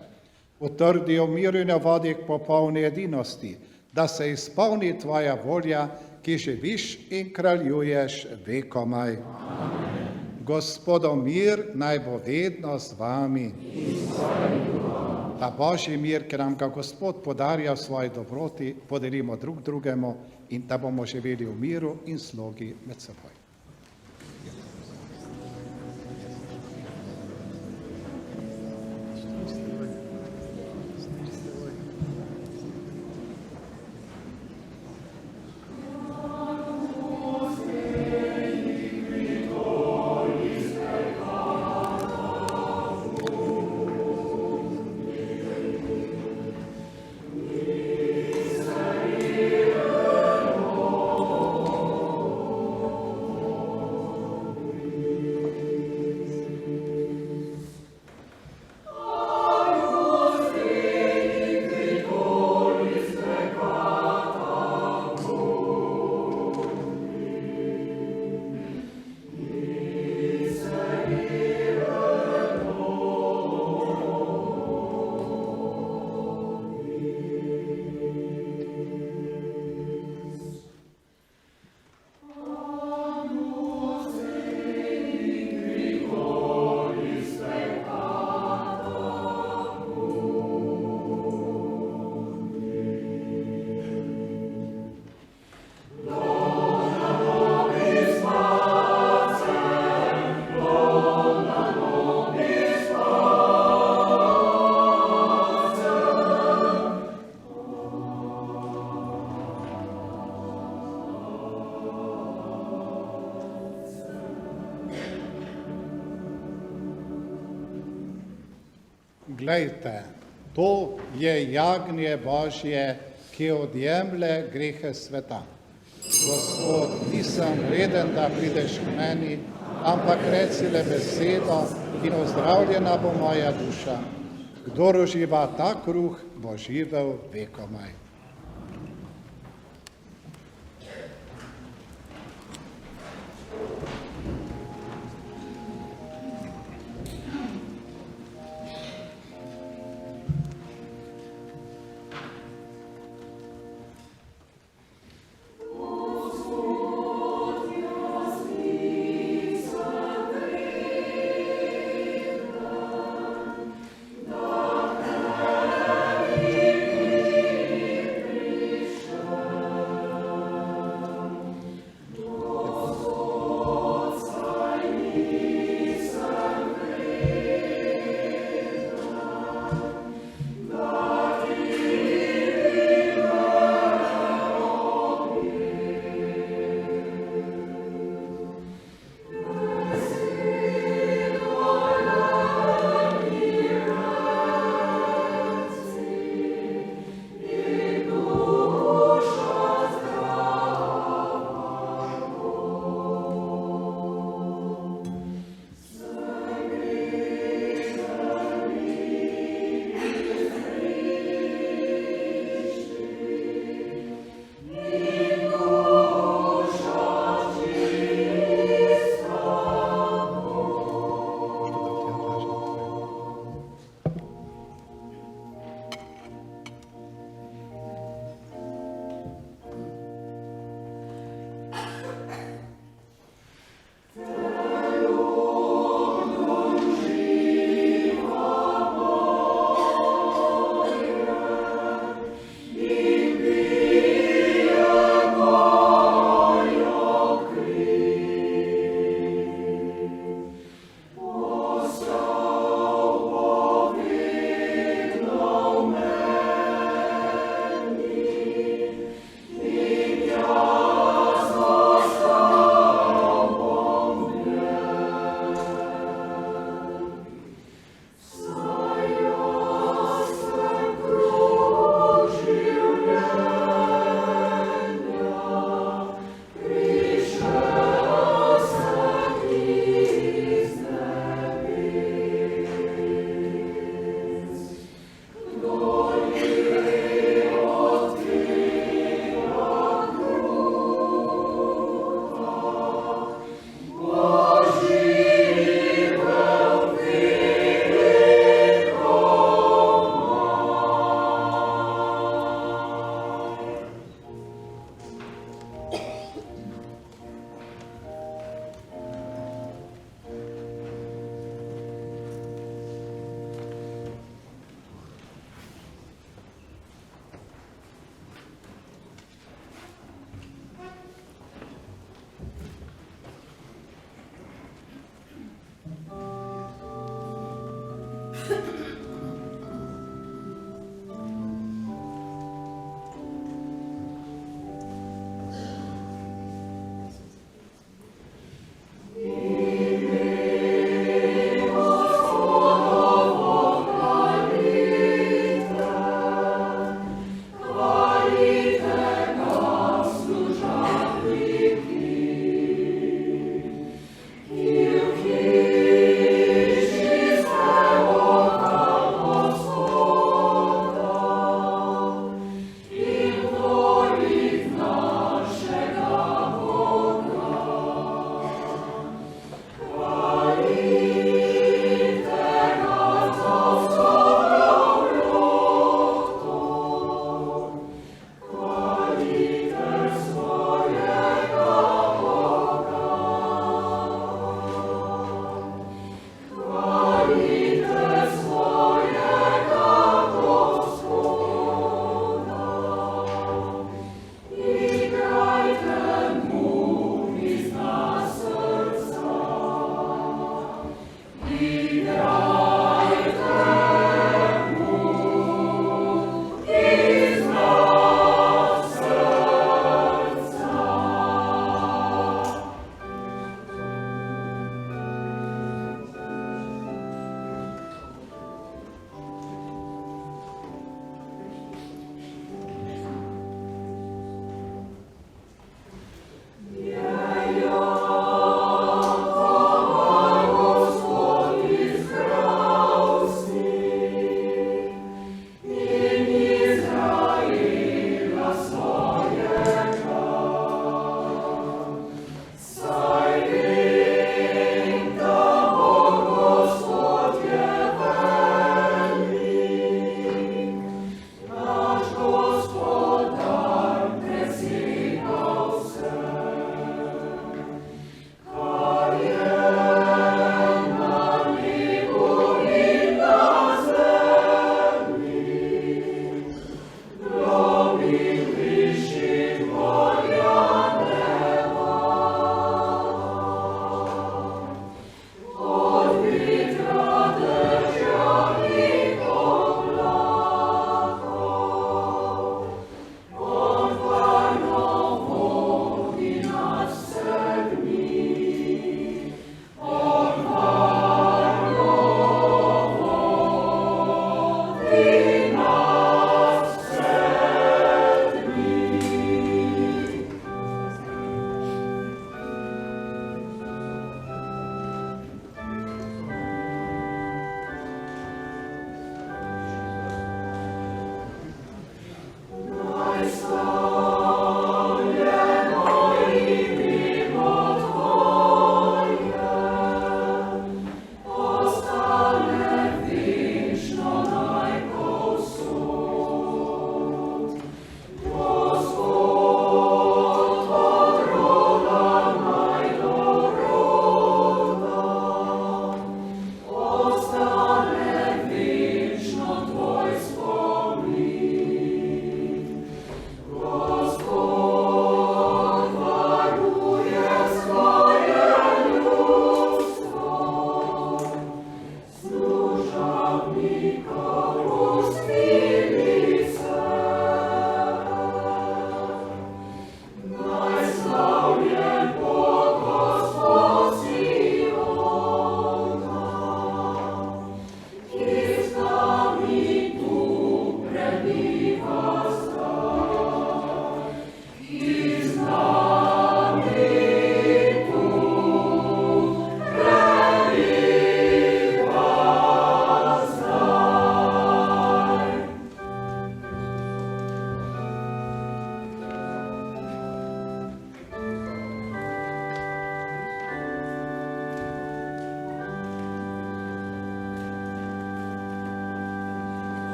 Utrdi jo v miru in jo vodi k popolni edinosti, da se izpolni tvoja volja, ki živiš in kraljuješ vekomaj. Gospodov mir naj bo vedno z vami. Ta Božji mir, ki nam ga Gospod podarja v svoji dobroti, podelimo drug drugemu in da bomo živeli v miru in slogi med seboj. Glejte, to je jagnje Božje, ki odjemlje grehe sveta. Gospod, nisem vreden, da prideš k meni, ampak reci le besedo in ozdravljena bo moja duša. Kdor uživa ta kruh, bo živel vekomaj.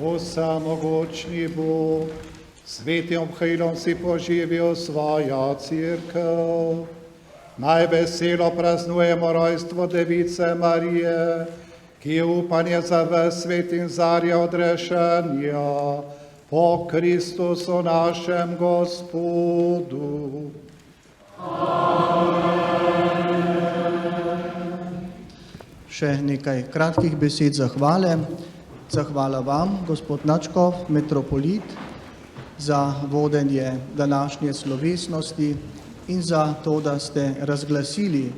Vsemogočni Bog, svetim obhajlom si poživijo svojo crkv. Naj veselo praznujemo rojstvo Device Marije, ki je upanje za ves svet in zarja odrešenja po Kristusu našem Gospodu. Še nekaj kratkih besed zahvale. Zahvala vam, gospod Načkov, metropolit, za vodenje današnje slovesnosti in za to, da ste razglasili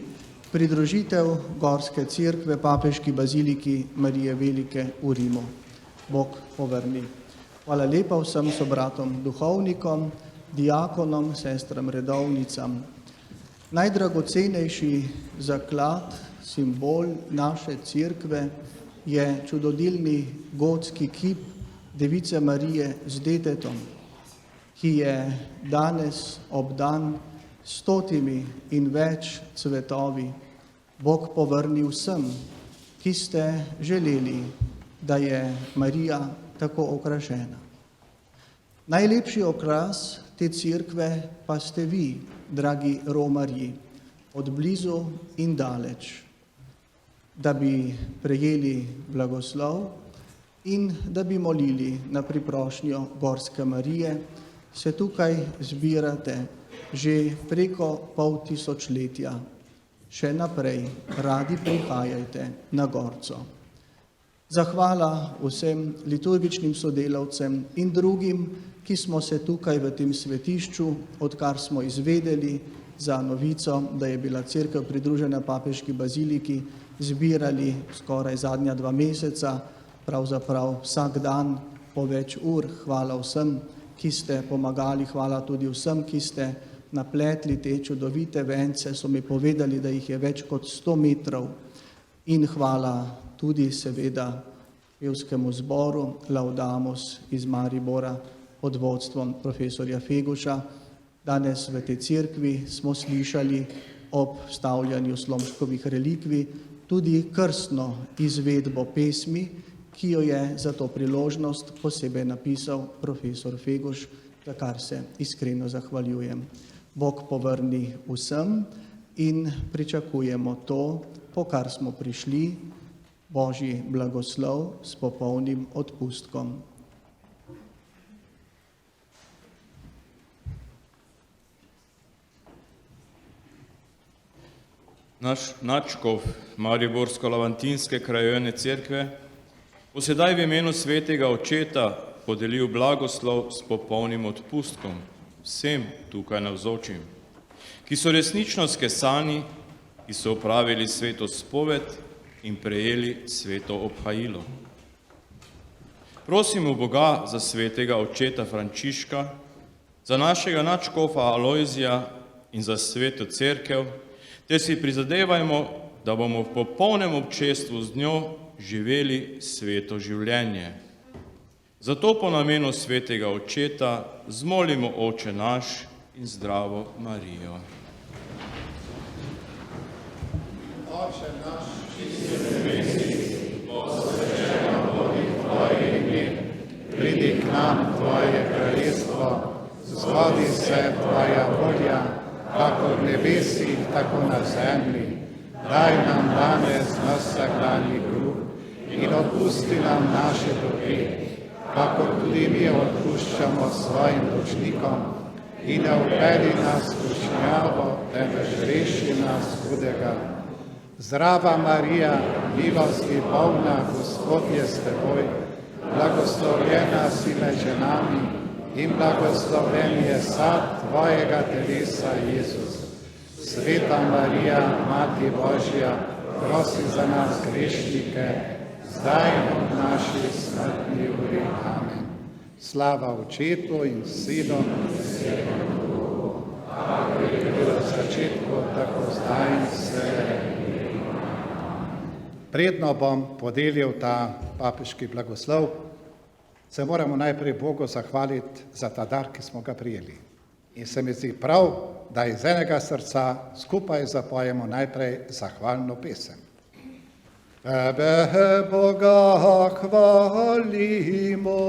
pridružitev Gorske cerkve papeški baziliki Marije Velike v Rimu. Bog povrni. Hvala lepa vsem sobratom duhovnikom, diakonom, sestram redovnicam. Najdragocenejši zaklad, simbol naše cerkve je čudodelni gotski kip Device Marije z detetom, ki je danes obdan 100 in več cvetovi. Bog povrni vsem, ki ste želeli, da je Marija tako okrašena. Najlepši okras te cerkve pa ste vi, dragi romarji, od blizu in daleč, da bi prejeli blagoslov in da bi molili na priprošnjo Gorske Marije, se tukaj zbirate že preko pol tisočletja. Še naprej radi prihajajte na Gorco. Zahvala vsem liturgičnim sodelavcem in drugim, ki smo se tukaj v tem svetišču, odkar smo izvedeli za novico, da je bila cerkev pridružena papeški baziliki, zbirali skoraj zadnja 2 meseca, pravzaprav vsak dan po več ur. Hvala vsem, ki ste pomagali, hvala tudi vsem, ki ste napletli te čudovite vence, so mi povedali, da jih je več kot 100 metrov. In hvala tudi seveda pevskemu zboru Laudamus iz Maribora pod vodstvom profesorja Feguša. Danes v tej cerkvi smo slišali ob vstavljanju Slomškovih relikvij tudi krstno izvedbo pesmi, ki jo je za to priložnost posebej napisal profesor Feguš, za kar se iskreno zahvaljujem. Bog povrni vsem in pričakujemo to, po kar smo prišli, Božji blagoslov s popolnim odpustkom. Naš nadškof Mariborsko-Lavantinske krajevne cerkve bo sedaj v imenu svetega očeta podelil blagoslov s popolnim odpustkom vsem tukaj navzočim, ki so resnično skesani, ki so opravili sveto spoved in prejeli sveto obhajilo. Prosimo Boga za svetega očeta Frančiška, za našega nadškofa Alojzija in za sveto cerkev, ter si prizadevajmo, da bomo v popolnem občestvu z njo živeli sveto življenje. Zato po namenu svetega očeta zmolimo Oče naš in zdravo Marijo. Oče naš, ki si v nebesih, posvečeno bodi tvoje ime, pridi k nam tvoje kraljestvo, zgodi se tvoja volja, kako v nebesih, tako na zemlji. Daj nam danes naš vsakdanji kruh in odpusti nam naše dolge, kakor tudi mi odpuščamo svojim dolžnikom, in ne uvedi nas v skušnjavo, temveč reši nas hudega. Zdrava Marija, milosti polna, Gospod je s teboj, blagoslovljena si med ženami in blagoslovljen je sad tvojega telesa, Jezus. Sveta Marija, Mati Božja, prosi za nas grešnike, zdaj in v naši smrtni uri. Amen. Slava Očetu in Sinu in Svetemu Duhu, kako je bilo v začetku, tako zdaj in vselej. Predno bom podelil ta papeški blagoslov, se moramo najprej Bogu zahvaliti za ta dar, ki smo ga prijeli. In se mi zdi prav, da iz enega srca skupaj zapojemo najprej zahvalno pesem. V Tebe, Boga, hvalimo.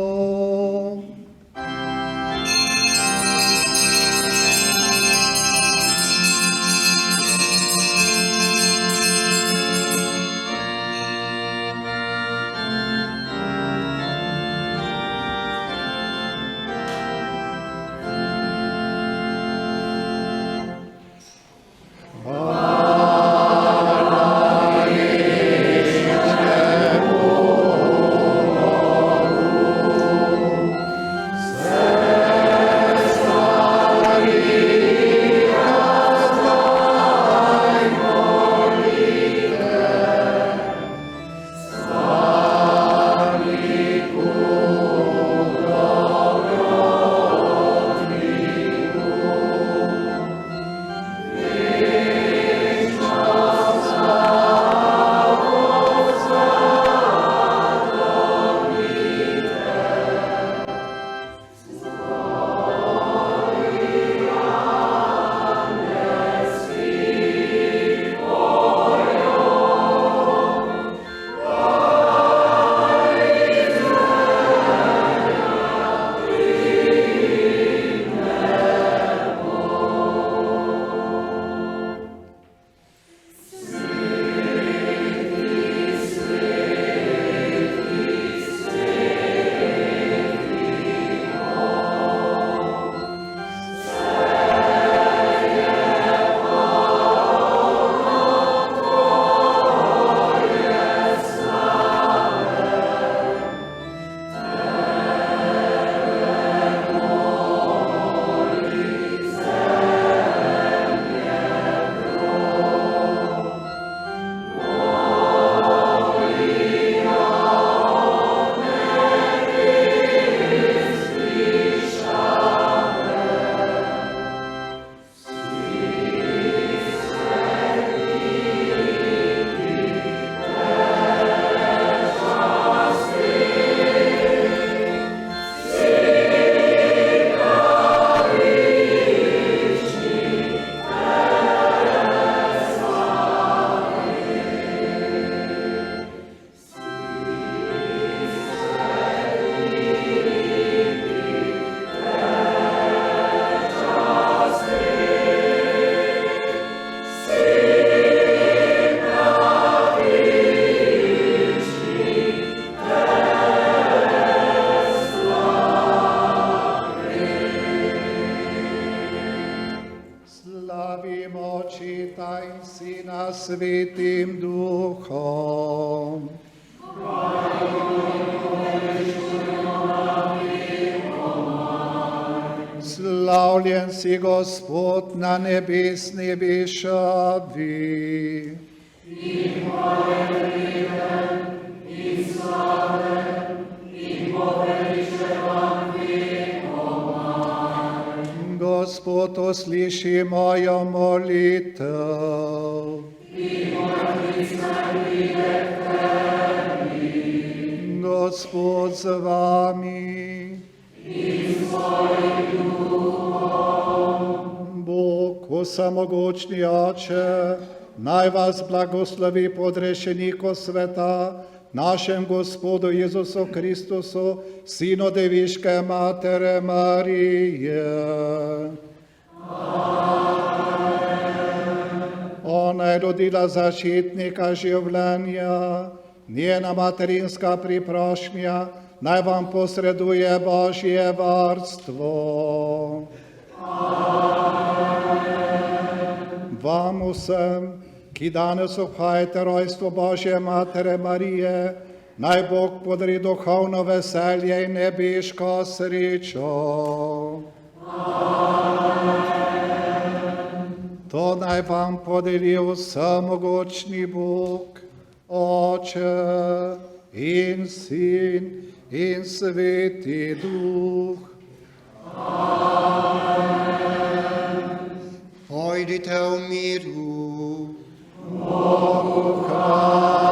Svetim Duhom. Slavljen si Gospod na nebesni višavi. Gospod, usliši mojo molitev. Gospod z vami. Bog, vsemogočni Oče, naj vas blagoslovi podrešeniku sveta, našem Gospodu Jezusu Kristusu, Sinu Deviške Matere Marije. Ona je rodila zaščitnika življenja, njena materinska priprošnja, naj vam posreduje Božje varstvo. Vam vsem, ki danes obhajate rojstvo Božje Matere Marije, naj Bog podari duhovno veselje in nebeško srečo. To naj vam podeli vsemogočni Bog, Oče in Sin in Sveti Duh. Pojdite v miru. Bogu hvala.